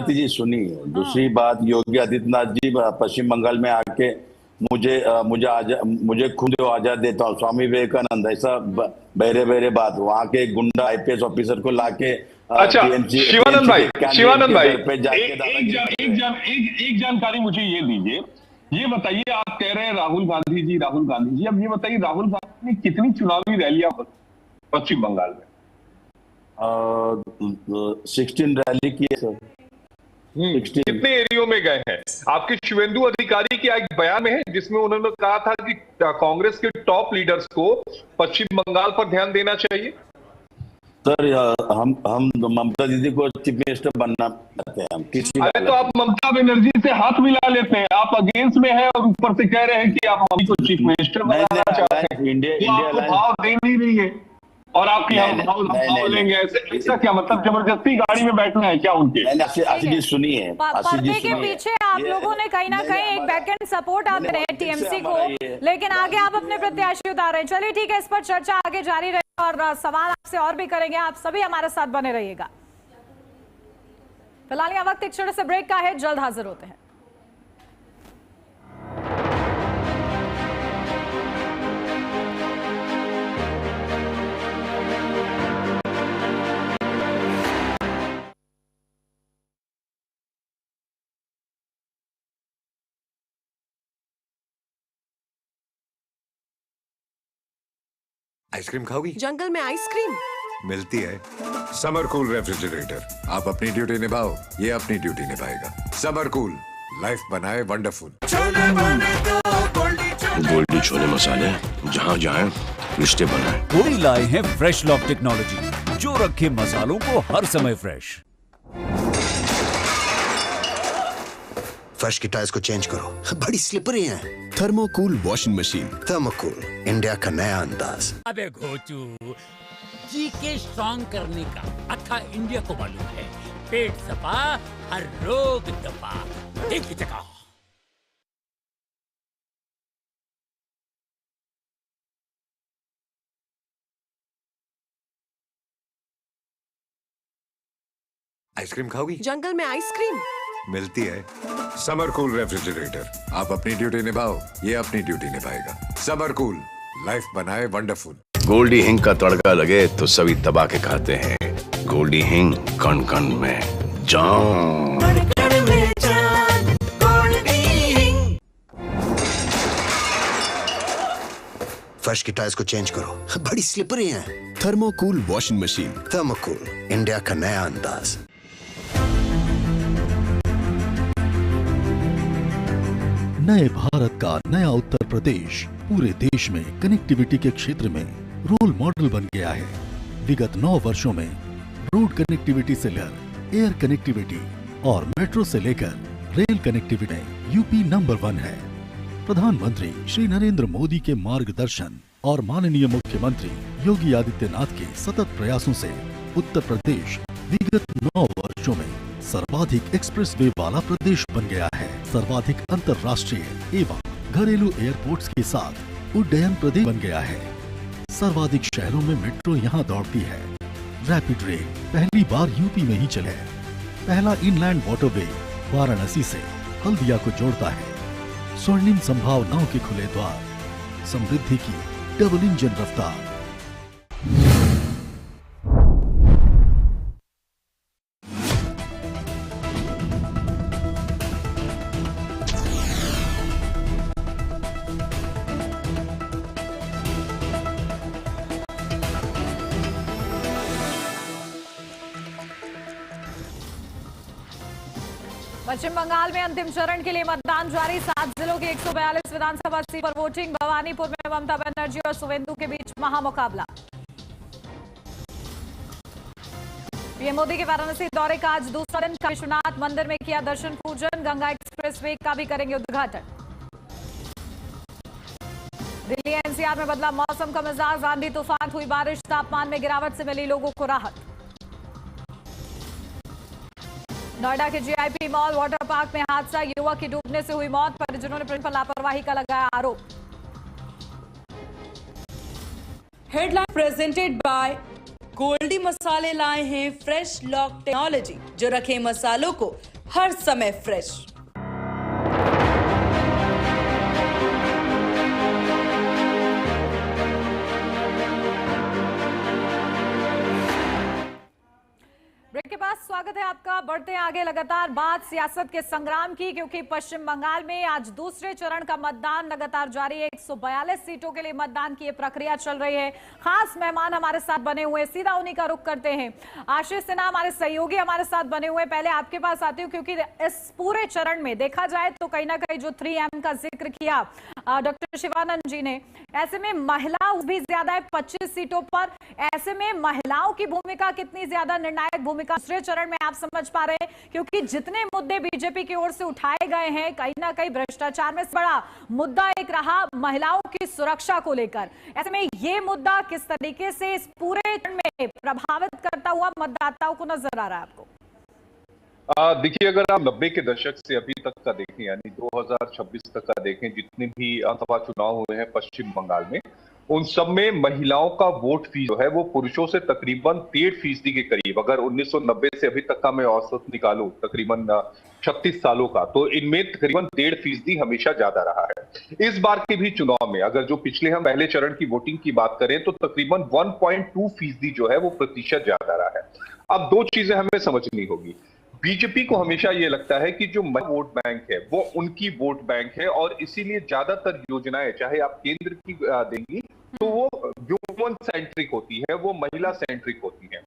जी सुनिए। दूसरी बात, योगी आदित्यनाथ जी पश्चिम बंगाल में आके मुझे खुद आजाद देता हूँ, स्वामी विवेकानंद, ऐसा बहरे बात। वहाँ के गुंडा आईपीएस ऑफिसर को लाके अच्छा, शिवानंद भाई एक जानकारी मुझे ये दीजिए, ये बताइए, आप कह रहे हैं राहुल गांधी जी, अब ये बताइए राहुल गांधी ने कितनी चुनावी रैलियां पश्चिम बंगाल में? 16 रैली की है सर। कितने एरियो में गए हैं? आपके शुभेंदु अधिकारी की एक बयान में है जिसमें उन्होंने कहा था कि कांग्रेस के टॉप लीडर्स को पश्चिम बंगाल पर ध्यान देना चाहिए। सर, हम ममता दीदी को चीफ मिनिस्टर बनना चाहते हैं। हम किसी अरे तो आप ममता बनर्जी से हाथ मिला लेते हैं, आप अगेंस्ट में है और ऊपर से कह रहे हैं कि आप मम्मी को चीफ मिनिस्टर बनाना चाहते हैं। इंडिया भाव दे नहीं रही है और आपकी हम भाव लेंगे, ऐसा क्या मतलब? जबरदस्ती गाड़ी में बैठना है क्या उनके? आशीष सुनिए, पर्दे के पीछे आप लोगों ने कहीं ना कहीं एक बैकएंड सपोर्ट आप दे रहे हैं टीएमसी को, लेकिन आगे आप अपने प्रत्याशी उतार रहे हैं। चलिए ठीक है, इस पर चर्चा आगे जारी रहेगी और सवाल आपसे और भी करेंगे, आप सभी हमारे साथ बने रहिएगा। फिलहाल यह वक्त एक छोटे से ब्रेक का है, जल्द हाजिर होते हैं। आइसक्रीम खाओगी? जंगल में आइसक्रीम मिलती है। समर कूल रेफ्रिजरेटर, आप अपनी ड्यूटी निभाओ, ये अपनी ड्यूटी निभाएगा। समर कूल, लाइफ बनाए वंडरफुल। गोल्डी छोले मसाले, जहाँ जाए रिश्ते बनाए। गोल्डी लाए हैं फ्रेश लॉक टेक्नोलॉजी, जो रखे मसालों को हर समय फ्रेश। फर्श की टाइल्स को चेंज करो, बड़ी स्लिपरी हैं। थर्मोकूल वॉशिंग मशीन। थर्मोकूल, इंडिया का नया अंदाज। अबे घोचू, जी के स्ट्रॉन्ग करने का अथा इंडिया को मालूम है। पेट सफा, हर रोग दफा। एक चका। आइसक्रीम खाओगी? जंगल में आइसक्रीम मिलती है। समर कूल रेफ्रिजरेटर, आप अपनी ड्यूटी निभाओ, ये अपनी ड्यूटी निभाएगा। समर कूल, लाइफ बनाए वंडरफुल। गोल्डी हिंग का तड़का लगे तो सभी दबा के खाते हैं। गोल्डी हिंग, कण कण में जान। फर्श की टाइल्स को चेंज करो, बड़ी स्लिपरी हैं। थर्मोकूल वॉशिंग मशीन। थर्मोकूल, इंडिया का नया अंदाज। नए भारत का नया उत्तर प्रदेश पूरे देश में कनेक्टिविटी के क्षेत्र में रोल मॉडल बन गया है। विगत 9 वर्षों में रोड कनेक्टिविटी से लेकर एयर कनेक्टिविटी और मेट्रो से लेकर रेल कनेक्टिविटी में यूपी नंबर 1 है। प्रधानमंत्री श्री नरेंद्र मोदी के मार्गदर्शन और माननीय मुख्यमंत्री योगी आदित्यनाथ के सतत प्रयासों से उत्तर प्रदेश विगत 9 वर्षों में सर्वाधिक एक्सप्रेस वे वाला प्रदेश बन गया है। सर्वाधिक अंतर्राष्ट्रीय एवं घरेलू एयरपोर्ट्स के साथ उड्डयन प्रदेश बन गया है। सर्वाधिक शहरों में मेट्रो यहाँ दौड़ती है। रैपिड रेल पहली बार यूपी में ही चले। पहला इनलैंड वाटरवे वाराणसी से हल्दिया को जोड़ता है। स्वर्णिम संभावनाओं के खुले द्वार, समृद्धि की डबल इंजन रफ्तार। पश्चिम बंगाल में अंतिम चरण के लिए मतदान जारी। 7 जिलों की 142 विधानसभा सीट पर वोटिंग। भवानीपुर में ममता बनर्जी और सुवेंदु के बीच महामुकाबला। पीएम मोदी के वाराणसी दौरे का आज दूसरा दिन। विश्वनाथ मंदिर में किया दर्शन पूजन। गंगा एक्सप्रेसवे का भी करेंगे उद्घाटन। दिल्ली एनसीआर में बदला मौसम का मिजाज। आंधी तूफान, हुई बारिश, तापमान में गिरावट से मिली लोगों को राहत। नोएडा के जीआईपी मॉल वाटर पार्क में हादसा। युवक की डूबने से हुई मौत। परिजनों ने पर लापरवाही का लगाया आरोप। हेडलाइन प्रेजेंटेड बाय गोल्डी मसाले लाए हैं फ्रेश लॉक टेक्नोलॉजी, जो रखे मसालों को हर समय फ्रेश। ब्रेक के बाद स्वागत है आपका। बढ़ते हैं आगे। लगातार बात सियासत के संग्राम की, क्योंकि पश्चिम बंगाल में आज दूसरे चरण का मतदान लगातार जारी है। 142 सीटों के लिए मतदान की प्रक्रिया चल रही है। खास मेहमान हमारे साथ बने हुए, सीधा उन्हीं का रुख करते हैं। आशीष सिन्हा हमारे सहयोगी हमारे साथ बने हुए। पहले आपके पास आती हूँ, क्योंकि इस पूरे चरण में देखा जाए तो कहीं ना कहीं जो 3M का जिक्र किया डॉक्टर शिवानंद जी ने, ऐसे में महिला भी ज्यादा है 25 सीटों पर। ऐसे में महिलाओं की भूमिका कितनी ज्यादा निर्णायक भूमिका दूसरे चरण में आप समझ पा रहे हैं? क्योंकि जितने मुद्दे बीजेपी की ओर से उठाए गए हैं, कहीं ना कहीं भ्रष्टाचार में बड़ा मुद्दा एक रहा महिलाओं की सुरक्षा को लेकर। ऐसे में ये मुद्दा किस तरीके से इस पूरे चरण में प्रभावित करता हुआ मतदाताओं को नजर आ रहा है आपको? देखिए, अगर आप 90 के दशक से अभी तक का देखें, यानी 2026 तक का देखें, जितने भी विधानसभा चुनाव हुए हैं पश्चिम बंगाल में, उन सब में महिलाओं का वोट फीस जो है वो पुरुषों से तकरीबन 1.5% के करीब, अगर 1990 से अभी तक का मैं औसत निकालूं तकरीबन 36 सालों का, तो इनमें तकरीबन 1.5% हमेशा ज्यादा रहा है। इस बार के भी चुनाव में अगर जो पिछले हम पहले चरण की वोटिंग की बात करें तो तकरीबन 1.2% जो है वो प्रतिशत ज्यादा रहा है। अब दो चीजें हमें समझनी होगी। बीजेपी को हमेशा ये लगता है कि जो वोट बैंक है वो उनकी वोट बैंक है, और इसीलिए ज्यादातर योजनाएं चाहे आप केंद्र की देंगी तो वो ह्यूमन सेंट्रिक होती है, वो महिला सेंट्रिक होती है।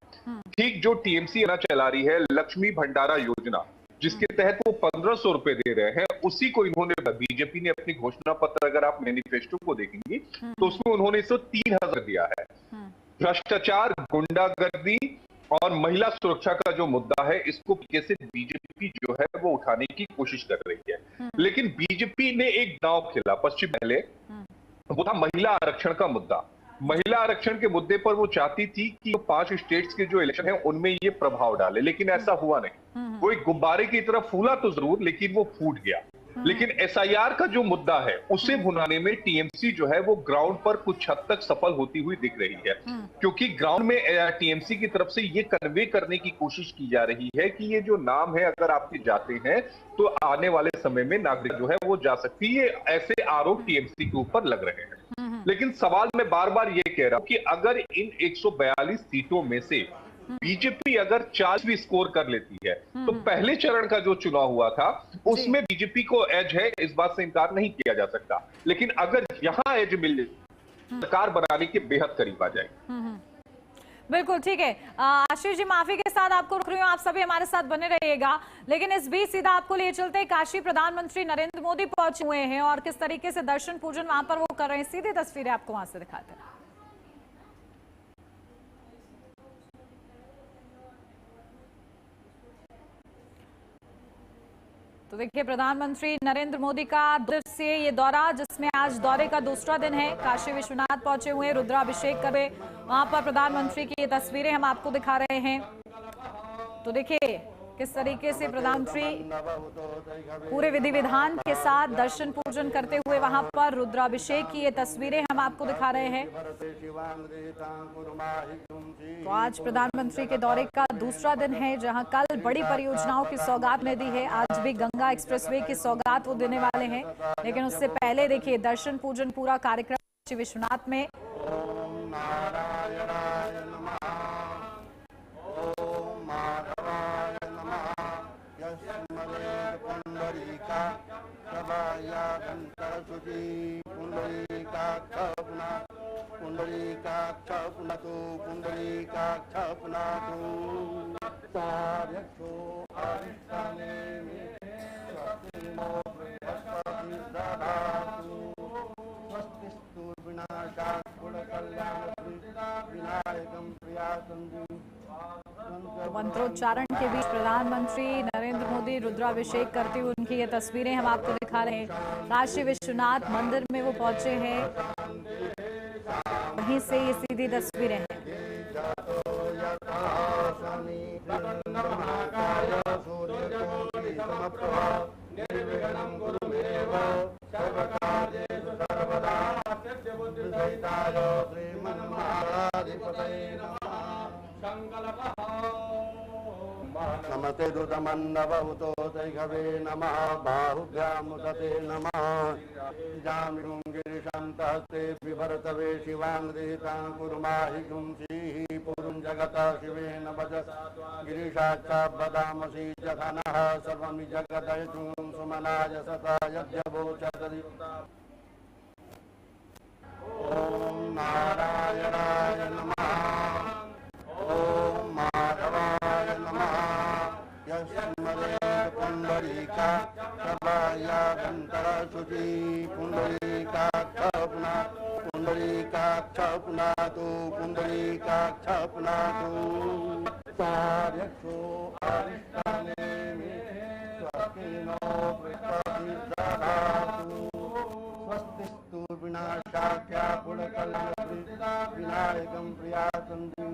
ठीक जो टीएमसी चला रही है लक्ष्मी भंडारा योजना, जिसके तहत वो 1500 रुपए दे रहे हैं, उसी को इन्होंने, बीजेपी ने अपनी घोषणा पत्र, अगर आप मैनिफेस्टो को देखेंगे तो उसमें उन्होंने इसको 3000 दिया है। भ्रष्टाचार, गुंडागर्दी और महिला सुरक्षा का जो मुद्दा है, इसको कैसे बीजेपी जो है वो उठाने की कोशिश कर रही है। लेकिन बीजेपी ने एक दांव खेला पश्चिम पहले, वो था महिला आरक्षण का मुद्दा। महिला आरक्षण के मुद्दे पर वो चाहती थी कि 5 स्टेट्स के जो इलेक्शन है उनमें ये प्रभाव डाले, लेकिन ऐसा हुआ नहीं। वो एक गुब्बारे की तरह फूला तो जरूर, लेकिन वो फूट गया। लेकिन एसआईआर का जो मुद्दा है उसे भुनाने में टीएमसी जो है वो ग्राउंड पर कुछ हद तक सफल होती हुई दिख रही है, क्योंकि ग्राउंड में टीएमसी की तरफ से ये कन्वे करने की कोशिश की जा रही है कि ये जो नाम है अगर आपके जाते हैं तो आने वाले समय में नागरिक जो है वो जा सकती है। ऐसे आरोप टीएमसी के ऊपर लग रहे हैं। लेकिन सवाल मैं बार बार ये कह रहा हूं कि अगर इन 142 सीटों में से बीजेपी अगर 4 भी स्कोर कर लेती है तो पहले चरण का जो चुनाव हुआ था उसमें बीजेपी को एज है, इस बात से इनकार नहीं किया जा सकता। लेकिन अगर यहां एज मिल जाए, सरकार बनाने के बेहद करीब आ जाएगी। बिल्कुल ठीक है। आशीष जी, माफी के साथ आपको रुक रही हूँ, आप सभी हमारे साथ बने रहिएगा। लेकिन इस बीच सीधा आपको ले चलते हैं, काशी प्रधानमंत्री नरेंद्र मोदी पहुंचे हुए हैं और किस तरीके से दर्शन पूजन वहां पर वो कर रहे हैं, सीधी तस्वीरें आपको वहां से दिखाते हैं। तो देखिए, प्रधानमंत्री नरेंद्र मोदी का दिवसीय ये दौरा, जिसमें आज दौरे का दूसरा दिन है, काशी विश्वनाथ पहुंचे हुए, रुद्राभिषेक कर रहे, वहां पर प्रधानमंत्री की ये तस्वीरें हम आपको दिखा रहे हैं। तो देखिए किस तरीके से प्रधानमंत्री पूरे विधि विधान के साथ दर्शन पूजन करते हुए वहां पर रुद्राभिषेक की ये तस्वीरें हम आपको दिखा रहे हैं। तो आज प्रधानमंत्री के दौरे का दूसरा दिन है, जहां कल बड़ी परियोजनाओं की सौगात ने दी है, आज भी गंगा एक्सप्रेसवे की सौगात वो देने वाले हैं। लेकिन उससे पहले देखिए दर्शन पूजन पूरा कार्यक्रम विश्वनाथ में। मंत्रोच्चारण के बीच प्रधानमंत्री नरेंद्र मोदी रुद्राभिषेक करते हुए उनकी ये तस्वीरें हम आपको दिखा रहे हैं। काशी विश्वनाथ मंदिर में वो पहुंचे हैं, वहीं से ये सीधी तस्वीरें हैं। नमस्ते दुतमन्नवहुतो तैघवे नमः बाहुभ्यामुदते नमः जामिरुं गिरिशान्तहस्ते बिभर्तवे शिवाङ्गृहीतां कुर्माहि गुंसीः पुरुं जगतः शिवेन भज गिरिशाच्च वदामसि जघनः सर्वं जगदयतुं सुमनाय सता यद्यवोचदि। ॐ नारायणाय नमः। ॐ माधवाय नमः। पुंडरीका शुचि पुंडरीका पुनातु पुंडरीका सार्यक्षो अरिष्टाने स्वस्तिनो प्रतिदधातु स्वस्तिस्तु विनाशाख्या पुण्यकल्पि विनायकं प्रियासन्ति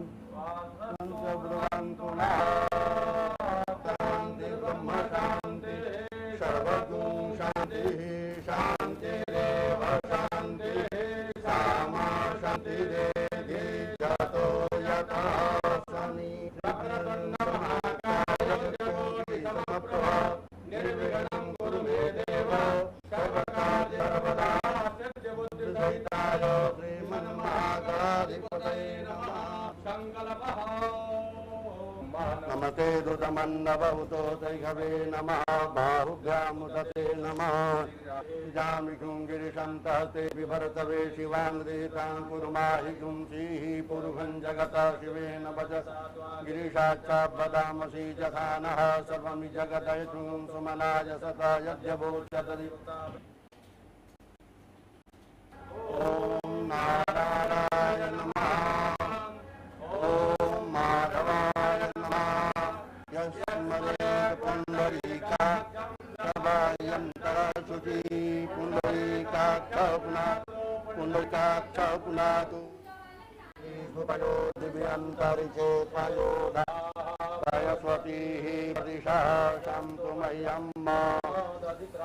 ब्रुवन्तु नः शांति ब्रह्म शांति सर्वगुण शांति शांतिरेव शांति सामा शांतिरेधि जतो यथा शनि निर्विघ्नं कुरु मे देव सर्वकार्य सर्वदा सिद्धिबुद्धिसहिताय श्रीमन्महागणाधिपतये नमः। संकल्पः नमस्ते मन्दबहुतो तैघवे नमः बाहुभ्यामुदते नमः जामिकुं गिरिशन्तस्ते बिभर्तवे शिवाङ्गदेतां कुर्माहि गुंसीः पुरुषं जगतः शिवेन वच गिरिशाच्चात् वदामसि यथा नः सर्वमि जगदयतुं सुमनाय सता यज्ञभोच्यतरि ॐ नारायणाय नमः ॐ माधवाय नमः यस्मरे पुण्डरीकाक्षयन्तरशुचि पुण्डरीकाक्षपुनातु भुपयो दिव्यन्तरिक्षे पयोधा सरस्वतीः प्रतिशः शन्तु मह्यम्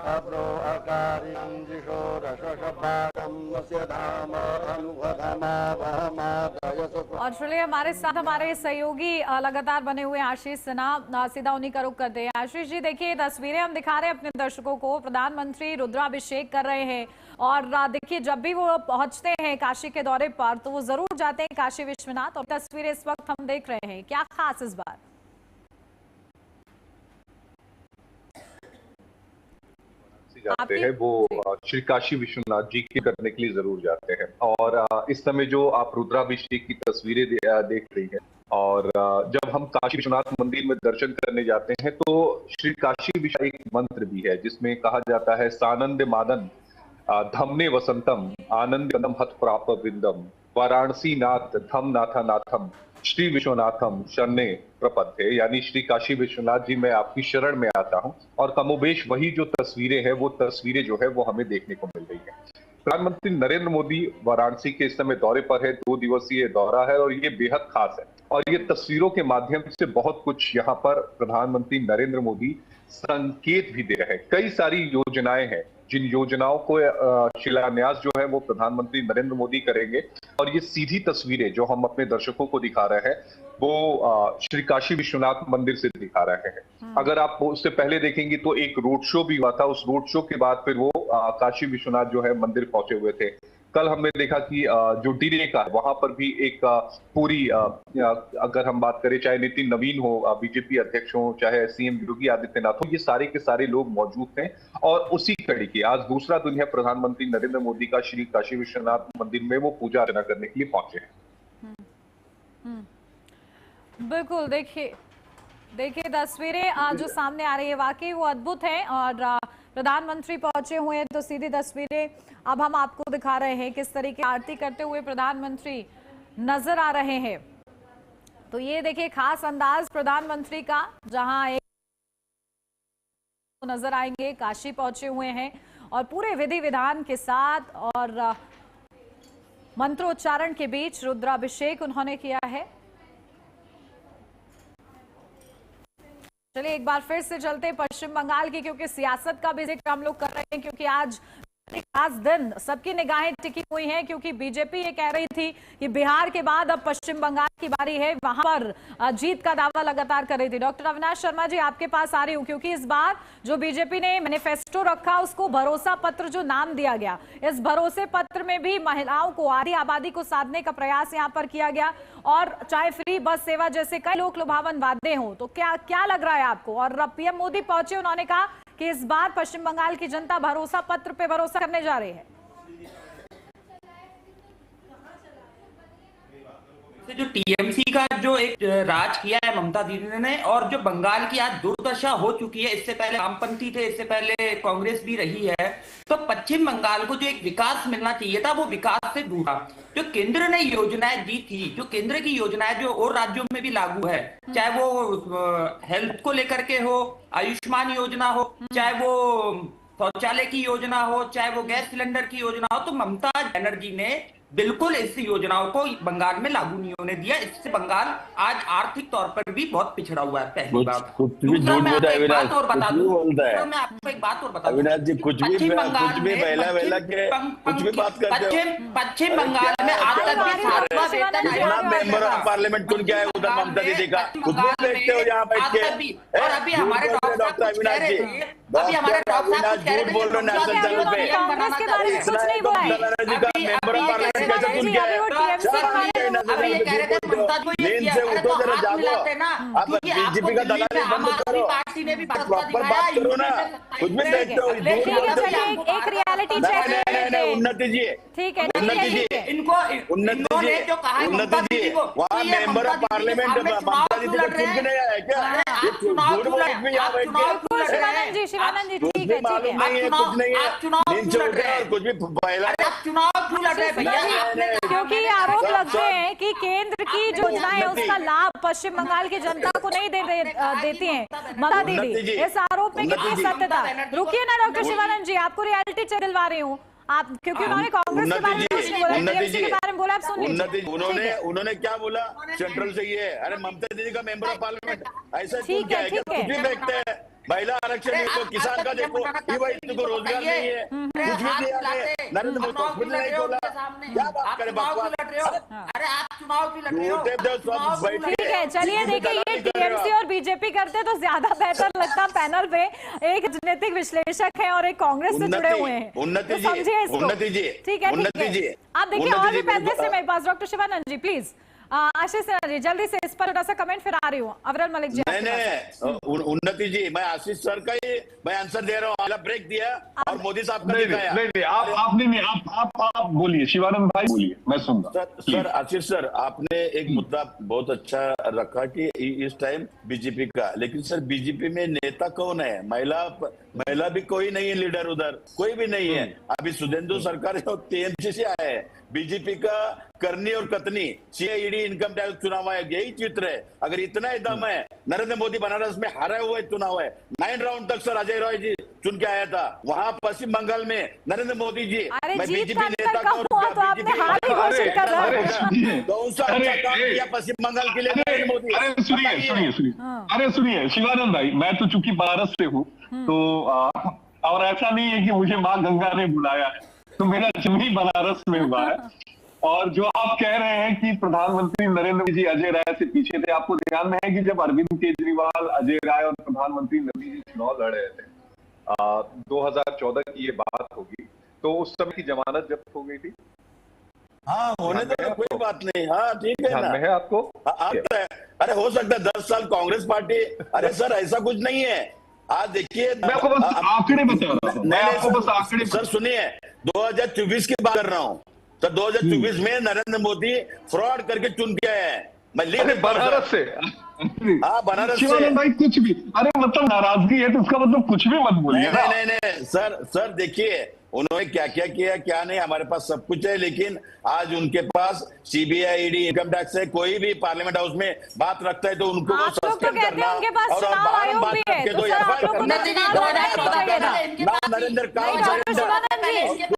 अप्रो अकार्यं दिशो रसशभागं वस्य धाम अनुवधमावहमादयसु। और चलिए हमारे साथ हमारे सहयोगी लगातार बने हुए आशीष सिन्हा, सीधा उन्हीं का रुख करते हैं। आशीष जी देखिए, तस्वीरें हम दिखा रहे हैं अपने दर्शकों को, प्रधानमंत्री रुद्राभिषेक कर रहे हैं और देखिए जब भी वो पहुंचते हैं काशी के दौरे पर तो वो जरूर जाते हैं काशी विश्वनाथ, और तस्वीरें इस वक्त हम देख रहे हैं, क्या खास इस बार? जाते हैं वो श्री काशी विश्वनाथ जी के करने के लिए जरूर जाते हैं। और इस समय जो आप रुद्राभिषेक की तस्वीरें देख रही हैं, और जब हम काशी विश्वनाथ मंदिर में दर्शन करने जाते हैं तो श्री काशी विश्वनाथ एक मंत्र भी है जिसमें कहा जाता है सानंद मादन धमने वसंतम आनंद कदम हत प्राप वृंदम वाराणसी नाथ धम नाथा नाथम श्री विश्वनाथम शरणे प्रपद्ये, यानी श्री काशी विश्वनाथ जी मैं आपकी शरण में आता हूं। और कमोबेश वही जो तस्वीरें हैं वो तस्वीरें जो है वो हमें देखने को मिल रही है। प्रधानमंत्री नरेंद्र मोदी वाराणसी के इस समय दौरे पर है, 2 दिवसीय दौरा है और ये बेहद खास है। और ये तस्वीरों के माध्यम से बहुत कुछ यहाँ पर प्रधानमंत्री नरेंद्र मोदी संकेत भी दे रहे हैं। कई सारी योजनाएं हैं जिन योजनाओं को शिलान्यास जो है वो प्रधानमंत्री नरेंद्र मोदी करेंगे। और ये सीधी तस्वीरें जो हम अपने दर्शकों को दिखा रहे हैं वो श्री काशी विश्वनाथ मंदिर से दिखा रहे हैं। अगर आप उससे पहले देखेंगे तो एक रोड शो भी हुआ था, उस रोड शो के बाद फिर वो काशी विश्वनाथ जो है मंदिर पहुंचे हुए थे। कल हमने देखा कि जो डीरे का वहां पर भी एक पूरी अगर हम बात करें चाहे नितिन नवीन हो, बीजेपी अध्यक्ष हो, चाहे सीएम योगी आदित्यनाथ हो, ये सारे के सारे लोग मौजूद थे। और उसी कड़ी की आज दूसरा दिन है प्रधानमंत्री नरेंद्र मोदी का श्री काशी विश्वनाथ मंदिर में वो पूजा अर्चना करने के लिए पहुंचे हैं। बिल्कुल, देखिए तस्वीरें जो सामने आ रही है वाकई वो अद्भुत है। और प्रधानमंत्री पहुंचे हुए हैं तो सीधी तस्वीरें अब हम आपको दिखा रहे हैं किस तरीके आरती करते हुए प्रधानमंत्री नजर आ रहे हैं। तो ये देखिए खास अंदाज प्रधानमंत्री का, जहां एक नजर आएंगे, काशी पहुंचे हुए हैं और पूरे विधि विधान के साथ और मंत्रोच्चारण के बीच रुद्राभिषेक उन्होंने किया है। चलिए एक बार फिर से चलते पश्चिम बंगाल की, क्योंकि सियासत का भी जिक्र हम लोग कर रहे हैं, क्योंकि आज खास दिन सबकी निगाहें टिकी हुई हैं, क्योंकि बीजेपी ये कह रही थी कि बिहार के बाद अब पश्चिम बंगाल की बारी है, वहां पर जीत का दावा लगातार कर रही थी। डॉक्टर अविनाश शर्मा जी आपके पास आ रही हूं, क्योंकि इस बार जो बीजेपी ने मैनिफेस्टो रखा उसको भरोसा पत्र जो नाम दिया गया, इस भरोसे पत्र में भी महिलाओं को, आधी आबादी को साधने का प्रयास यहाँ पर किया गया। और चाहे फ्री बस सेवा जैसे कई लोक लुभावन वादे हों, तो क्या लग रहा है आपको? और पीएम मोदी पहुंचे, उन्होंने कहा कि इस बार पश्चिम बंगाल की जनता भरोसा पत्र पे भरोसा करने जा रही है। जो टीएमसी का जो एक राज किया है ममता दीदी ने, और जो बंगाल की आज दुर्दशा हो चुकी है, इससे पहले वामपंथी थे, इससे पहले कांग्रेस भी रही है, तो पश्चिम बंगाल को जो एक विकास मिलना चाहिए था वो विकास से दूर था। जो केंद्र ने योजनाएं दी थी, जो केंद्र की योजनाएं जो और राज्यों में भी लागू है, चाहे वो हेल्थ को लेकर के हो, आयुष्मान योजना हो, चाहे वो शौचालय की योजना हो, चाहे वो गैस सिलेंडर की योजना हो, तो ममता बनर्जी ने बिल्कुल इस योजनाओं को बंगाल में लागू नहीं होने दिया। इससे बंगाल आज आर्थिक तौर पर भी बहुत पिछड़ा हुआ है। पहली बात। दूसरा मैं आपको एक बात और बता दूं, मैं आपको एक बात और बता दूं, पश्चिम बंगाल में पश्चिम बंगाल में आज तक भी 7वां वेतन आयोग पार्लियामेंट कौन क्या है उधर ममता दीदी का, खुद भी देखते हो यहाँ बैठ के। और अभी हमारे डॉक्टर अविनाश जी, अभी हमारे डॉक्टर झूठ बोल रहे नेशनल चैनल पे, कांग्रेस के बारे में कुछ नहीं बोला है। अभी ये कह रहे थे ममता को ये हाथ मिलाते ना, आप बीजेपी का दलाली बंद करो, प्रॉपर बात करो ना, कुछ भी देखते हो। एक रियलिटी चेक उन्नति जी, ठीक है, उन्नति जी, उन्नति जी, वहाँ मेंबर ऑफ पार्लियामेंट ममता दीदी को चुन के नहीं आया क्या? शिवानंद जी, शिवानंद जी, ठीक है, मालूम नहीं है, कुछ नहीं है, नीचे उठ गए और कुछ भी पहला चुनाव क्यों लड़ रहे भैया? क्योंकि ये आरोप लगते हैं कि केंद्र की योजना है उसका लाभ पश्चिम बंगाल की जनता को नहीं देती हैं ममता दीदी। इस आरोप में कितनी सत्यता? रुकिए ना डॉक्टर शिवानंद जी, आपको रियलिटी चेक दिलवा रही हूँ आप, क्योंकि उन्होंने कांग्रेस के बारे में कुछ नहीं बोला, टीएमसी के बारे में बोला, आप सुन लीजिए। उन्होंने क्या बोला? सेंट्रल से ये, अरे ममता दीदी का मेंबर ऑफ पार्लियामेंट ऐसा ठीक है, ठीक है, कुछ भी देखते हैं। महिला आरक्षण देखो, किसान का देखो, को रोजगार नहीं है, कुछ भी दिया नहीं, नरेंद्र मोदी कुछ नहीं बोला, क्या बात करें? अरे आप चुनाव क्यों लड़ रहे हो? ठीक है, चलिए देखिए, ये टीएमसी और बीजेपी करते तो ज्यादा बेहतर लगता। पैनल पे एक राजनीतिक विश्लेषक है और एक कांग्रेस से जुड़े हुए हैं, उन्नति समझिए इसको। जी, ठीक है, ठीक है, आप देखिए और भी पैनलिस्ट है मेरे पास। डॉक्टर शिवानंद जी प्लीज, आशीष सिन्हा जी जल्दी से इस पर छोटा सा कमेंट फिर आ रही हूँ। अवरल मलिक जी, नहीं, उन्नति जी, मैं आशीष सर का ही मैं आंसर दे रहा हूँ। ब्रेक दिया और मोदी साहब का दिखाया। नहीं, आप बोलिए, शिवानंद भाई बोलिए, मैं सुन रहा हूं। सर आशीष सर, आपने एक मुद्दा बहुत अच्छा रखा कि इस टाइम बीजेपी का, लेकिन सर बीजेपी में नेता कौन है? महिला भी कोई नहीं है, लीडर उधर कोई भी नहीं है। अभी सुदेंदु सरकार टीएमसी से आए हैं, बीजेपी का करनी और कतनी, सीआईडी, इनकम टैक्स, चुनाव आयोग, यही चित्र है। अगर इतना ही दम है, नरेंद्र मोदी बनारस में हारे हुए चुनाव है, 9 राउंड तक सर अजय रॉय जी चुन के आया था। वहाँ पश्चिम बंगाल में नरेंद्र मोदी जी, मैं बीजेपी नेता का कौन सा अच्छा काम किया पश्चिम बंगाल के लिए नरेंद्र मोदी? अरे सुनिए शिवानंद भाई, मैं तो चूंकि बनारस से हूँ तो और ऐसा नहीं है कि मुझे माँ गंगा ने बुलाया है, तो मेरा जन्म ही बनारस में हुआ है। और जो आप कह रहे हैं कि प्रधानमंत्री नरेंद्र मोदी जी अजय राय से पीछे थे, आपको ध्यान में है कि जब अरविंद केजरीवाल, अजय राय और प्रधानमंत्री नरेंद्र जी चुनाव लड़ रहे थे, 2014 की ये बात होगी, तो उस समय की जमानत जब्त हो गई थी। हाँ, होने तो कोई बात नहीं। हाँ ठीक है ना, है आपको अरे हो सकता है 10 साल कांग्रेस पार्टी। अरे सर ऐसा कुछ नहीं है। आज देखिए, मैं आपको बस आंकड़े बता रहा हूं, मैं आपको बस आंकड़े। सर सुनिए, 2024 की बात कर रहा हूँ सर। 2024 में नरेंद्र मोदी फ्रॉड करके चुन के आए हैं। मैं बनारस से, हाँ बनारस से भाई, कुछ भी, अरे मतलब नाराजगी है तो उसका मतलब कुछ भी मत बोलिए। नहीं सर देखिए, उन्होंने क्या क्या किया क्या नहीं, हमारे पास सब कुछ है, लेकिन आज उनके पास सीबीआई, ईडी, इनकम टैक्स है। कोई भी पार्लियामेंट हाउस में बात रखता है तो उनको वो सस्पेंड करना और बाहर बात करके तो नरेंद्र काम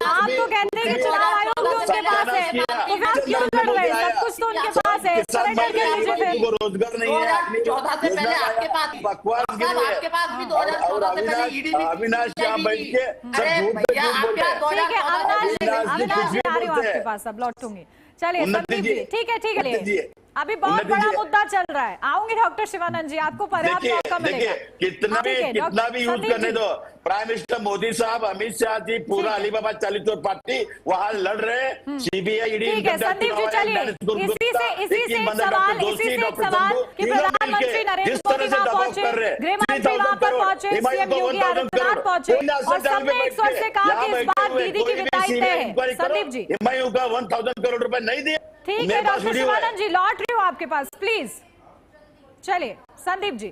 आप तो कहते हैं कि चुनाव आयोग भी उनके पास है, तो आप क्यों लड़ रहे हैं? सब कुछ तो उनके पास है, उनको रोजगार नहीं है। 14 से पहले आपके पास बकवास आपके पास भी 2014 से पहले ईडी भी अविनाश यहाँ बैठ के ठीक है, अविनाश जी आ रही हूँ आपके पास, अब लौटूंगी। चलिए संदीप जी, ठीक है, अभी बहुत बड़ा मुद्दा चल रहा है, आऊंगी डॉक्टर शिवानंद जी, आपको पर्याप्त मौका मिलेगा। कितना भी यूज करने दो, प्राइम मिनिस्टर मोदी साहब, अमित शाह जी, पूरा अलीबाबा 40 पार्टी वहां लड़ रहे, सीबीआई, ईडी, ठीक है संदीप जी, चलिए इसी से एक सवाल कि प्रधानमंत्री नरेंद्र मोदी वहां पहुंचे, गृह मंत्री वहां पर पहुंचे, सीएम योगी आदित्यनाथ पहुंचे और सबने एक स्वर से कहा कि इस बार दीदी की विदाई तय है। संदीप जी, एमआईयू का 1000 करोड़ रुपए नहीं दिए। ठीक है डॉक्टर शिवानंद जी, लौट रही हूँ आपके पास, प्लीज चलिए संदीप जी।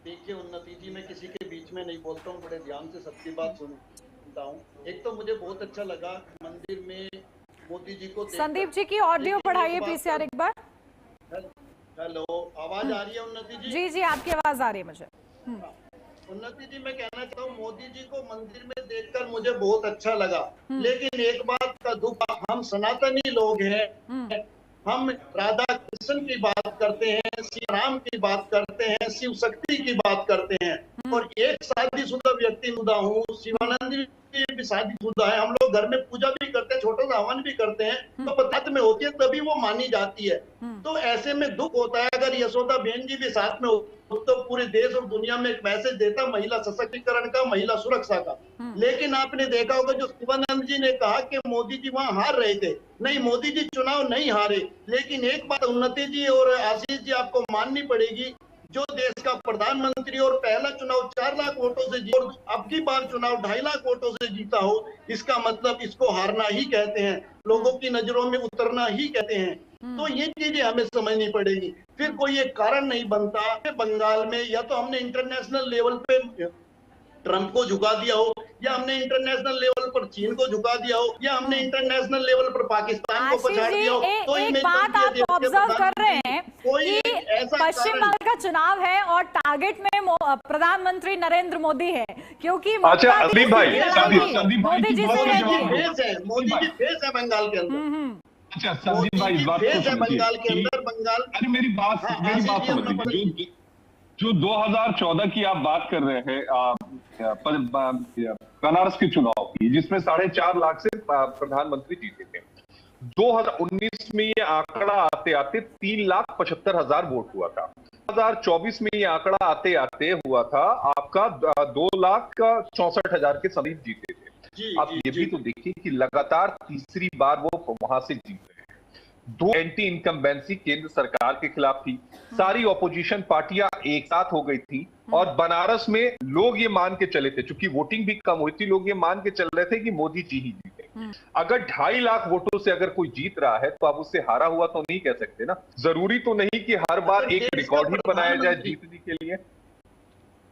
देखिए उन्नति जी, मैं किसी के बीच में नहीं बोलता हूँ, बड़े ध्यान से सबकी बात सुनता हूँ। एक तो मुझे बहुत अच्छा लगा मंदिर में मोदी जी को। संदीप जी की ऑडियो बढ़ाइए पीसीआर एक बार। हेलो, आवाज आ रही है उन्नति जी? जी आपकी आवाज आ रही है मुझे। उन्नति जी, मैं कहना चाहता हूँ मोदी जी को मंदिर में देखकर मुझे बहुत अच्छा लगा, लेकिन एक बात का दुख, हम सनातनी लोग हैं, हम राधा कृष्ण की बात करते हैं, श्री राम की बात करते हैं, शिव शक्ति की बात करते हैं, और एक शादीशुदा व्यक्ति हूँ, शिवानंद जी की भी शादीशुदा है, हम लोग घर में पूजा भी करते हैं, छोटा सा हवन भी करते हैं, तो पतत में होती है तभी वो मानी जाती है। तो ऐसे में दुख होता है, अगर यशोदा बहन जी भी साथ में हो तो पूरे देश और दुनिया में एक मैसेज देता महिला सशक्तिकरण का, महिला सुरक्षा का। लेकिन आपने देखा होगा जो शिवानंद जी ने कहा कि मोदी जी वहां हार रहे थे, नहीं मोदी जी चुनाव नहीं हारे, लेकिन एक बात उन्नति जी और आशीष जी आपको माननी पड़ेगी, जो देश का प्रधानमंत्री और पहला चुनाव 4 लाख वोटों से जीता और अब की बार चुनाव 2.5 लाख वोटों से जीता हो, इसका मतलब इसको हारना ही कहते हैं, लोगों की नजरों में उतरना ही कहते हैं। तो ये चीजें हमें समझनी पड़ेगी। फिर कोई एक कारण नहीं बनता बंगाल में, या तो हमने इंटरनेशनल लेवल पे ट्रंप को झुका दिया हो, या हमने इंटरनेशनल लेवल पर चीन को झुका दिया हो, या हमने इंटरनेशल लेवल पर पाकिस्तान को पछाड़ दिया हो। तो एक बात आप ऑब्जर्व कर रहे हैं कि पश्चिम बंगाल का चुनाव है और टारगेट में प्रधानमंत्री नरेंद्र मोदी है, क्योंकि अच्छा संदीप भाई, मोदी जी से मोदी जी फेस है बंगाल के अंदर। अच्छा संदीप भाई, इस बात को समझिए, बंगाल के अंदर बंगाल, अरे मेरी बात समझिए, जो 2014 की आप बात कर रहे हैं बनारस के चुनाव की, जिसमें 4.5 लाख से प्रधानमंत्री जीते थे, 2019 में ये आंकड़ा आते आते 3,75,000 वोट हुआ था, 2024 में ये आंकड़ा आते आते हुआ था आपका 2,64,000 के समीप जीते थे। आप ये भी तो देखिए कि लगातार तीसरी बार वो वहां से जीत रहे हैं। 2 एंटी इनकम्बेंसी केंद्र सरकार के खिलाफ थी, सारी ऑपोजिशन पार्टियां एक साथ हो गई थी, और बनारस में लोग ये मान के चले थे, चूंकि वोटिंग भी कम हुई थी, लोग ये मान के चल रहे थे कि मोदी जी ही जीते। अगर 2.5 लाख वोटों से अगर कोई जीत रहा है तो आप उससे हारा हुआ तो नहीं कह सकते ना। जरूरी तो नहीं कि हर बार एक रिकॉर्ड ही बनाया जाए जीतने के लिए।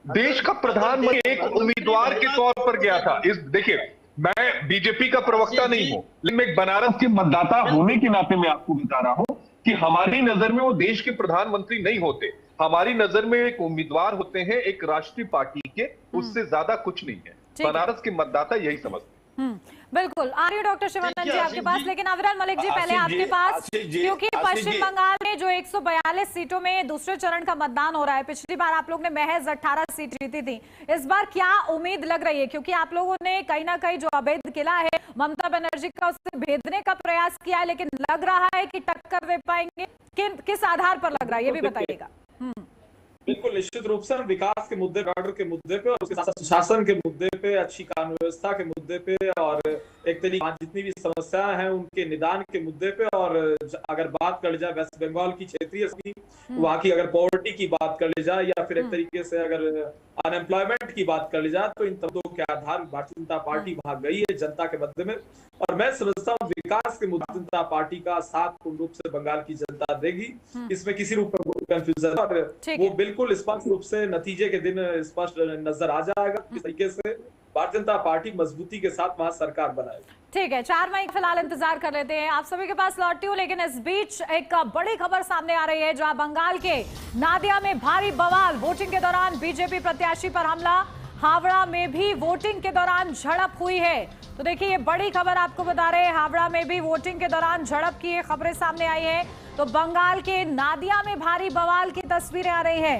देश का प्रधानमंत्री एक उम्मीदवार के तौर पर गया था। इस देखिए, मैं बीजेपी का प्रवक्ता नहीं हूं, लेकिन मैं बनारस के मतदाता होने के नाते मैं आपको बता रहा हूं कि हमारी नजर में वो देश के प्रधानमंत्री नहीं होते, हमारी नजर में एक उम्मीदवार होते हैं एक राष्ट्रीय पार्टी के, उससे ज्यादा कुछ नहीं है। बनारस के मतदाता यही समझते हैं। बिल्कुल। आ रही हूँ डॉक्टर शिवानंद जी आपके पास, लेकिन अविरल मलिक जी पहले आपके पास, क्योंकि पश्चिम बंगाल में जो 142 सीटों में दूसरे चरण का मतदान हो रहा है, पिछली बार आप लोग ने महज 18 सीट जीती थी, इस बार क्या उम्मीद लग रही है? क्योंकि आप लोगों ने कहीं ना कहीं जो अवैध किला है ममता बनर्जी का, उससे भेदने का प्रयास किया है, लेकिन लग रहा है कि टक्कर दे पाएंगे, किस आधार पर लग रहा है ये भी बताइएगा। बिल्कुल, निश्चित रूप से हम विकास के मुद्दे, ऑर्डर के मुद्दे पे, और उसके साथ सुशासन के मुद्दे पे, अच्छी कानून व्यवस्था के मुद्दे पे, और एक तरीके जितनी भी समस्याएं हैं उनके निदान के मुद्दे पे, और अगर बात कर ली जाए वेस्ट बंगाल की क्षेत्रीय की, वहाँ की अगर पॉवर्टी की बात कर ली जाए, या फिर एक तरीके से अगर अनएम्प्लॉयमेंट की बात कर ली जाए, तो इन मुद्दों के आधार भारतीय जनता पार्टी भाग गई है जनता के मध्य में। और मैं समझता हूँ विकास के मुद्दे जनता पार्टी का साथ पूर्ण रूप से बंगाल की जनता देगी, इसमें किसी रूप में कंफ्यूजन, और वो बिल्कुल स्पष्ट रूप से नतीजे के दिन स्पष्ट नजर आ जाएगा किस तरीके से भारतीय जनता पार्टी मजबूती के साथ वहां सरकार बनाएगी। ठीक है, 4 मई फिलहाल इंतजार कर लेते हैं, आप सभी के पास लौटती हूँ, लेकिन इस बीच एक बड़ी खबर सामने आ रही है, जहां बंगाल के नादिया में भारी बवाल, वोटिंग के दौरान बीजेपी प्रत्याशी पर हमला, हावड़ा में भी वोटिंग के दौरान झड़प हुई है। तो देखिए, ये बड़ी खबर आपको बता रहे हैं, हावड़ा में भी वोटिंग के दौरान झड़प की खबरें सामने आई है। तो बंगाल के नादिया में भारी बवाल की तस्वीरें आ रही है।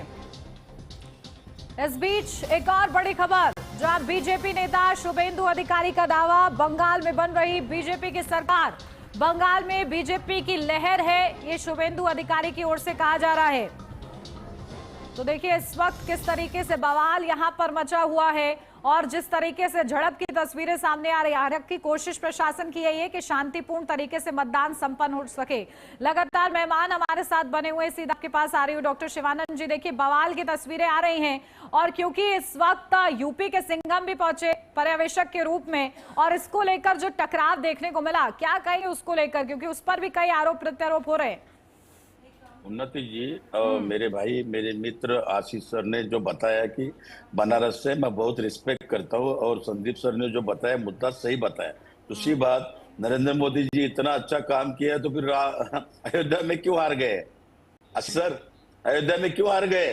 इस बीच एक और बड़ी खबर, जहां बीजेपी नेता शुभेंदु अधिकारी का दावा, बंगाल में बन रही बीजेपी की सरकार, बंगाल में बीजेपी की लहर है, ये शुभेंदु अधिकारी की ओर से कहा जा रहा है। तो देखिए इस वक्त किस तरीके से बवाल यहां पर मचा हुआ है, और जिस तरीके से झड़प की तस्वीरें सामने आ रही है, की कोशिश प्रशासन की यही है कि शांतिपूर्ण तरीके से मतदान संपन्न हो सके। लगातार मेहमान हमारे साथ बने हुए, सीधा आपके पास आ रही हूँ डॉक्टर शिवानंद जी। देखिए बवाल की तस्वीरें आ रही हैं, और क्योंकि इस वक्त यूपी के सिंघम भी पहुंचे पर्यवेक्षक के रूप में, और इसको लेकर जो टकराव देखने को मिला, क्या कहेंगे उसको लेकर, क्योंकि उस पर भी कई आरोप प्रत्यारोप हो रहे हैं। उन्नति जी, मेरे भाई, मेरे मित्र आशीष सर ने जो बताया कि बनारस से मैं बहुत रिस्पेक्ट करता हूँ, और संदीप सर ने जो बताया मुद्दा सही बताया। दूसरी बात, नरेंद्र मोदी जी इतना अच्छा काम किया तो फिर अयोध्या में क्यों हार गए? सर, अयोध्या में क्यों हार गए?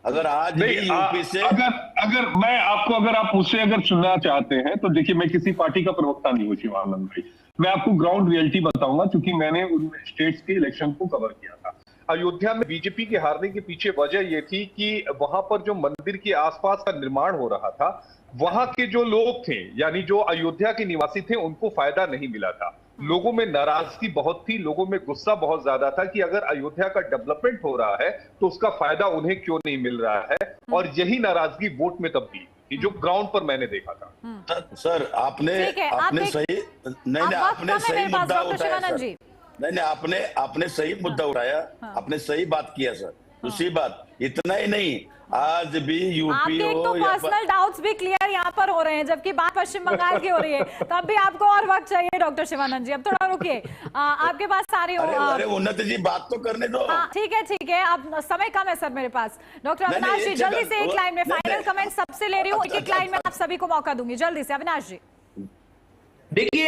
अगर आज भी यूपी से अगर मैं आपको, अगर आप मुझसे अगर सुनना चाहते हैं तो देखिए, मैं किसी पार्टी का प्रवक्ता नहीं हूँ शिवानंद भाई, मैं आपको ग्राउंड रियलिटी बताऊंगा, क्योंकि मैंने उन स्टेट्स के इलेक्शन को कवर किया था। अयोध्या में बीजेपी के हारने के पीछे वजह यह थी कि वहां पर जो मंदिर के आसपास का निर्माण हो रहा था, वहां के जो लोग थे, यानी जो अयोध्या के निवासी थे, उनको फायदा नहीं मिला था। लोगों में नाराजगी बहुत थी, लोगों में गुस्सा बहुत ज्यादा था कि अगर अयोध्या का डेवलपमेंट हो रहा है तो उसका फायदा उन्हें क्यों नहीं मिल रहा है, और यही नाराजगी वोट में तब्दील हुई जो ग्राउंड पर मैंने देखा था। सर आपने सही नहीं आपने सही मुद्दा उठाया सर। नहीं आपने सही मुद्दा उठाया, आपने सही बात किया सर। दूसरी बात, इतना ही नहीं, आज भी यूपी हो तो पर्सनल डाउट्स भी क्लियर यहाँ पर हो रहे हैं, जबकि बात पश्चिम बंगाल की हो रही है, तब भी आपको और वक्त चाहिए डॉक्टर शिवानंद जी। अब थोड़ा रुकिए, आपके पास सारी अरे उन्नति जी बात तो करने दो। ठीक है, अब समय कम है सर मेरे पास। डॉक्टर अविनाश जी जल्दी से एक लाइन में, फाइनल कमेंट सबसे ले रही हूँ, एक लाइन में आप सभी को मौका दूंगी, जल्दी से अविनाश जी। देखिए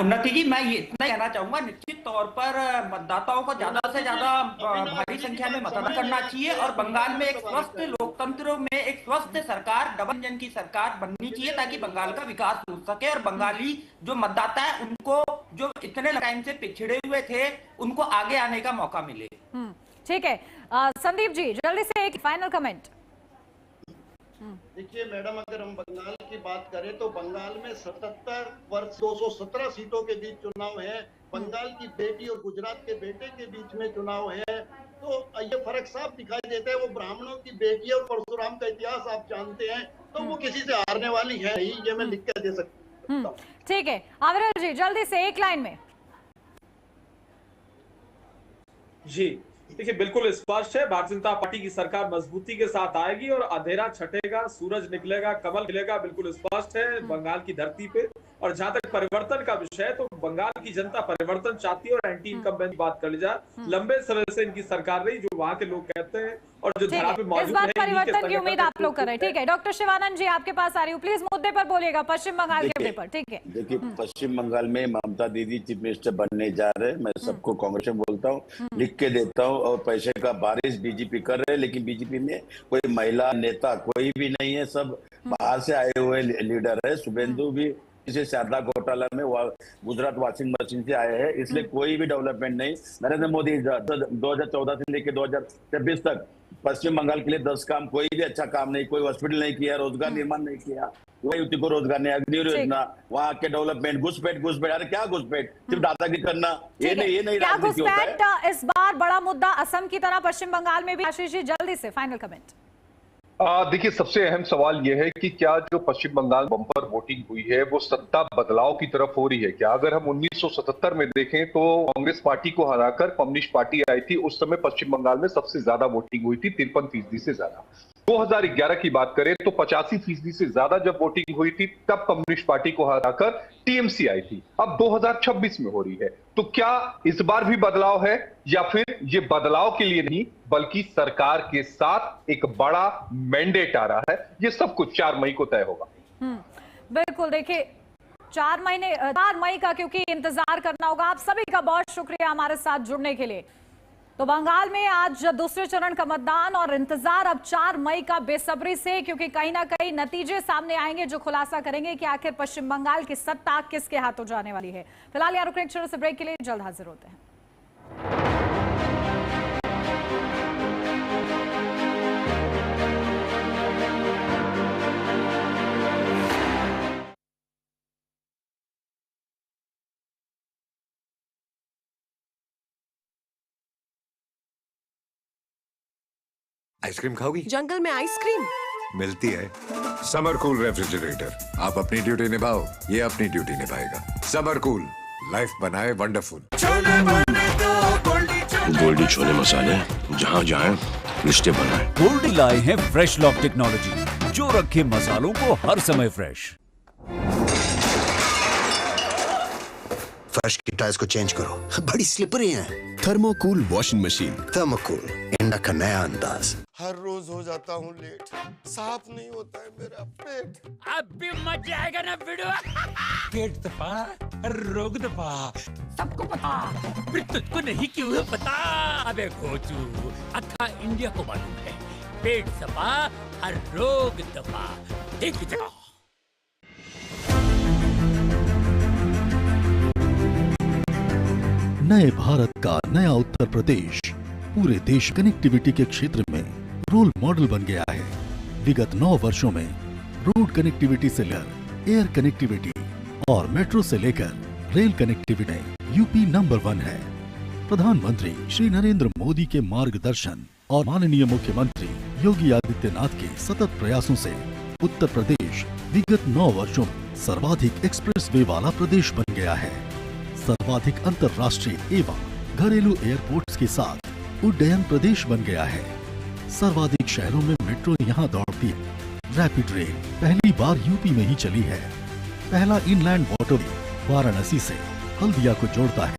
उन्नति जी, मैं ये इतना कहना चाहूंगा, निश्चित तौर पर मतदाताओं को ज्यादा से ज्यादा भारी संख्या में मतदान करना चाहिए और बंगाल में एक स्वस्थ लोकतंत्र में एक स्वस्थ सरकार, डबल इंजन की सरकार बननी चाहिए ताकि बंगाल का विकास हो सके और बंगाली जो मतदाता है उनको, जो इतने टाइम से पिछड़े हुए थे, उनको आगे आने का मौका मिले। ठीक है, संदीप जी जल्दी से एक फाइनल कमेंट। देखिए मैडम, अगर हम बंगाल की बात करें तो बंगाल में 77 वर्ष 217 सीटों के बीच चुनाव है। बंगाल की बेटी और गुजरात के बेटे के बीच में चुनाव है, तो ये फर्क साफ दिखाई देता है। वो ब्राह्मणों की बेटी और परशुराम का इतिहास आप जानते हैं, तो वो किसी से हारने वाली है नहीं, ये मैं लिख के दे सकता हूँ। ठीक है, अविनाश जी जल्दी से एक लाइन में। जी देखिए, बिल्कुल स्पष्ट है, भारतीय जनता पार्टी की सरकार मजबूती के साथ आएगी और अंधेरा छटेगा, सूरज निकलेगा, कमल खिलेगा, बिल्कुल स्पष्ट है बंगाल की धरती पे। और जहां तक परिवर्तन का विषय है, तो बंगाल की जनता परिवर्तन चाहती है और एंटी इनकम्बेंट बात कर ली जाए, लंबे समय से इनकी सरकार रही, जो वहां के लोग कहते हैं और जो धारा पे मौजूद है, परिवर्तन की उम्मीद आप लोग कर रहे हैं। ठीक है, डॉक्टर शिवानंद जी आपके पास आ रही हूँ, प्लीज मुद्दे पर बोलिएगा, पश्चिम बंगाल के पेपर। ठीक है, देखिए पश्चिम बंगाल में ममता दीदी चीफ मिनिस्टर बनने जा रहे हैं। मैं सबको कांग्रेस में बोलता हूँ, लिख के देता हूँ, और पैसे का बारिश बीजेपी कर रहे हैं, लेकिन बीजेपी में कोई महिला नेता कोई भी नहीं है, सब बाहर से आए हुए लीडर है। शुभेंदु भी इसे शारदा घोटाला में गुजरात वॉशिंग मशीन से आए हैं, इसलिए कोई भी डेवलपमेंट नहीं। नरेंद्र मोदी 2014 से लेकर 2026 तक पश्चिम बंगाल के लिए 10 काम, कोई भी अच्छा काम नहीं, कोई हॉस्पिटल नहीं किया, रोजगार निर्माण नहीं किया, कोई युवती को रोजगार नहीं, अग्नि योजना, वहाँ के डेवलपमेंट, घुसपैठ, अरे क्या घुसपैठ, सिर्फ दादागिरी करना, ये नहीं राजनीति होता है। इस बार बड़ा मुद्दा असम की तरह पश्चिम बंगाल में भी। आशीष जी जल्दी से फाइनल कमेंट। देखिए, सबसे अहम सवाल यह है कि क्या जो पश्चिम बंगाल बम्पर वोटिंग हुई है वो सत्ता बदलाव की तरफ हो रही है क्या? अगर हम 1977 में देखें तो कांग्रेस पार्टी को हराकर कम्युनिस्ट पार्टी आई थी, उस समय पश्चिम बंगाल में सबसे ज्यादा वोटिंग हुई थी, 53% से ज्यादा। 2011 की बात करें तो 85% से ज्यादा जब वोटिंग हुई थी, तब कम्युनिस्ट पार्टी को हराकर टीएमसी आई थी। अब 2026 में हो रही है, तो क्या इस बार भी बदलाव है, या फिर ये बदलाव के लिए नहीं बल्कि सरकार के साथ एक बड़ा मैंडेट आ रहा है? ये सब कुछ 4 मई को तय होगा। बिल्कुल, देखिए 4 मई का क्योंकि इंतजार करना होगा। आप सभी का बहुत शुक्रिया हमारे साथ जुड़ने के लिए। तो बंगाल में आज दूसरे चरण का मतदान और इंतजार अब 4 मई का बेसब्री से, क्योंकि कहीं ना कहीं नतीजे सामने आएंगे जो खुलासा करेंगे कि आखिर पश्चिम बंगाल की सत्ता किसके हाथों जाने वाली है। फिलहाल यहाँ रुकने छोटे से ब्रेक के लिए, जल्द हाजिर होते हैं। आइसक्रीम खाओगी? जंगल में आइसक्रीम मिलती है। समर कूल रेफ्रिजरेटर, आप अपनी ड्यूटी निभाओ, ये अपनी ड्यूटी निभाएगा। समर कूल, लाइफ बनाए वंडरफुल। गोल्डी छोले मसाले, जहाँ जाए रिश्ते बनाए। गोल्डी लाए हैं फ्रेश लॉक टेक्नोलॉजी, जो रखे मसालों को हर समय फ्रेश। फर्श की टाइल्स को चेंज करो, बड़ी स्लिपरी हैं। थर्मोकूल वॉशिंग मशीन, थर्मोकूल, इंडिया का नया अंदाज। हर रोज हो जाता हूँ लेट, साफ नहीं होता है मेरा पेट। अब भी मजा आएगा ना वीडियो। पेट दबा, रोग दबा, सबको पता, फिर तुझको नहीं क्यों पता? अबे घोचू, अथा इंडिया को मालूम है, पेट दबा, हर रोग दबा, एक ही जगह। नए भारत का नया उत्तर प्रदेश पूरे देश कनेक्टिविटी के क्षेत्र में रोल मॉडल बन गया है। विगत 9 वर्षों में रोड कनेक्टिविटी से लेकर एयर कनेक्टिविटी और मेट्रो से लेकर रेल कनेक्टिविटी यूपी नंबर 1 है। प्रधानमंत्री श्री नरेंद्र मोदी के मार्गदर्शन और माननीय मुख्यमंत्री योगी आदित्यनाथ के सतत प्रयासों से उत्तर प्रदेश विगत 9 वर्षों में सर्वाधिक एक्सप्रेस वे वाला प्रदेश बन गया है। सर्वाधिक अंतर्राष्ट्रीय एवं घरेलू एयरपोर्ट्स के साथ उड्डयन प्रदेश बन गया है। सर्वाधिक शहरों में मेट्रो यहाँ दौड़ती है। रैपिड रेल पहली बार यूपी में ही चली है। पहला इनलैंड वाटरवे वाराणसी से हल्दिया को जोड़ता है।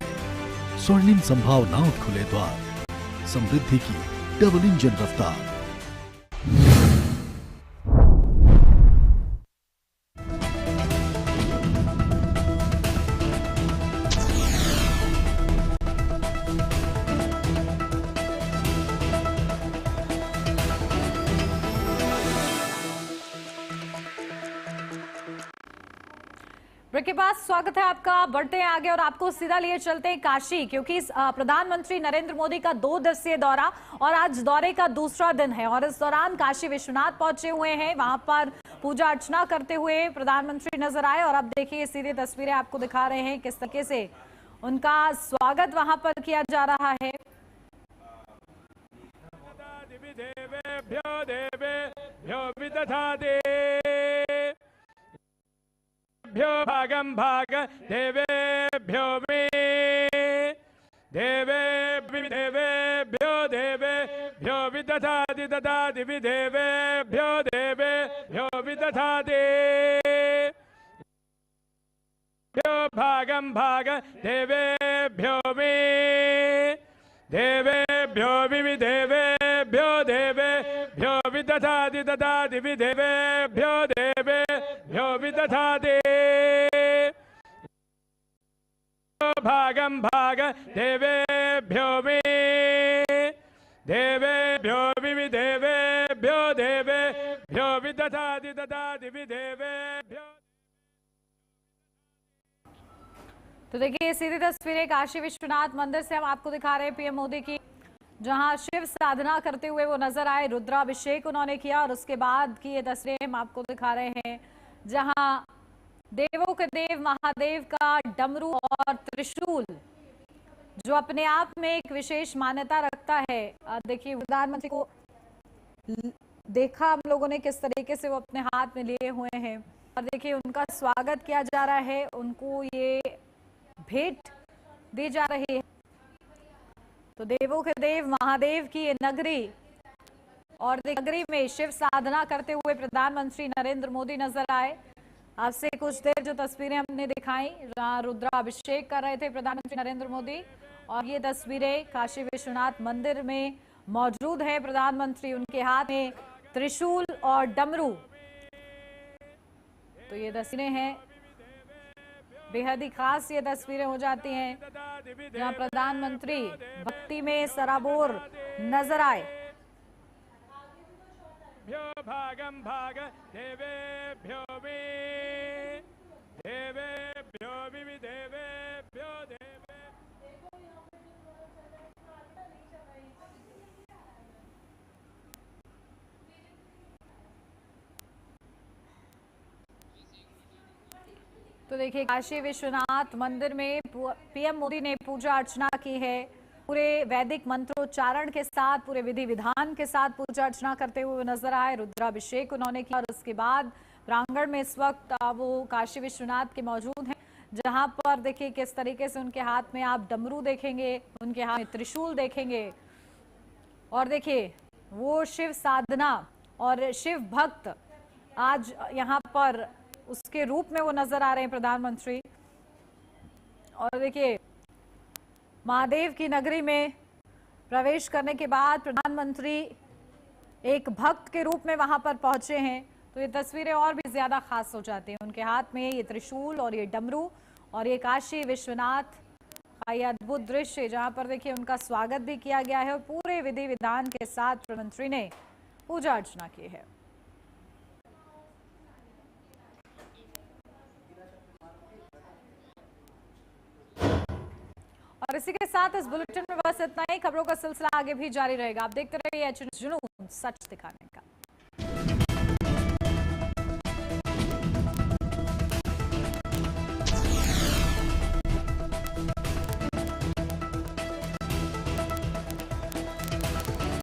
स्वर्णिम संभावनाओं खुले द्वार, समृद्धि की डबल इंजन रफ्तार। ब्रेक के बाद स्वागत है आपका। बढ़ते हैं आगे और आपको सीधा लिए चलते हैं काशी, क्योंकि प्रधानमंत्री नरेंद्र मोदी का 2 दिवसीय दौरा और आज दौरे का दूसरा दिन है और इस दौरान काशी विश्वनाथ पहुंचे हुए हैं। वहां पर पूजा अर्चना करते हुए प्रधानमंत्री नजर आए और अब देखिए सीधी तस्वीरें आपको दिखा रहे हैं किस तरीके से उनका स्वागत वहां पर किया जा रहा है। भ्यो भागं भाग देवेभ्यो मे देवेभ्यो देवेभ्यो विदधाति ददाति विदेवेभ्यो देवेभ्यो विदधाति भ्यो भागं भाग देवेभ्यो मे देवेभ्यो विदेवेभ्यो देवेभ्यो विदधाति ददाति विदेवेभ्यो देवेभ्यो विदधाति भागं भाग देवेभ्यो मे देवेभ्यो विदेवेभ्यो देवेभ्यो विदधाति ददाति विदेवेभ्यो। तो देखिए सीधी तस्वीरें काशी विश्वनाथ मंदिर से हम आपको दिखा रहे हैं पीएम मोदी की, जहां शिव साधना करते हुए वो नजर आए। रुद्राभिषेक उन्होंने किया और उसके बाद की ये तस्वीरें हम आपको दिखा रहे हैं, जहां देवों के देव महादेव का डमरू और त्रिशूल जो अपने आप में एक विशेष मान्यता रखता है। देखिए प्रधानमंत्री को देखा हम लोगों ने किस तरीके से वो अपने हाथ में लिए हुए हैं और देखिए उनका स्वागत किया जा रहा है, उनको ये भेंट दी जा रही है। तो देवों के देव महादेव की ये नगरी और नगरी में शिव साधना करते हुए प्रधानमंत्री नरेंद्र मोदी नजर आए। आपसे कुछ देर जो तस्वीरें हमने दिखाई, जहां रुद्राभिषेक कर रहे थे प्रधानमंत्री नरेंद्र मोदी, और ये तस्वीरें काशी विश्वनाथ मंदिर में मौजूद है। प्रधानमंत्री उनके हाथ में त्रिशूल और डमरू, तो ये तस्वीरें हैं, बेहद ही खास ये तस्वीरें हो जाती हैं जहां प्रधानमंत्री भक्ति में सराबोर नजर आए। भ्यो भागं भाग देवेभ्यो मे देवेभ्यो विदेवेभ्यो देवे। तो देखिए काशी विश्वनाथ मंदिर में पीएम मोदी ने पूजा अर्चना की है, पूरे वैदिक मंत्रोच्चारण के साथ, पूरे विधि विधान के साथ पूजा अर्चना करते हुए नजर आए। रुद्राभिषेक उन्होंने किया और उसके बाद प्रांगण में इस वक्त वो काशी विश्वनाथ के मौजूद हैं, जहां पर देखिए किस तरीके से उनके हाथ में आप डमरू देखेंगे, उनके हाथ में त्रिशूल देखेंगे और देखिए वो शिव साधना और शिव भक्त आज यहाँ पर उसके रूप में वो नजर आ रहे हैं प्रधानमंत्री। और देखिए महादेव की नगरी में प्रवेश करने के बाद प्रधानमंत्री एक भक्त के रूप में वहां पर पहुंचे हैं, तो ये तस्वीरें और भी ज्यादा खास हो जाती हैं। उनके हाथ में ये त्रिशूल और ये डमरू और ये काशी विश्वनाथ का ये अद्भुत दृश्य, जहां पर देखिए उनका स्वागत भी किया गया है और पूरे विधि विधान के साथ प्रधानमंत्री ने पूजा अर्चना की है। और इसी के साथ इस बुलेटिन में बस इतना ही। खबरों का सिलसिला आगे भी जारी रहेगा। आप देखते रहिए एचएन जुनून सच दिखाने।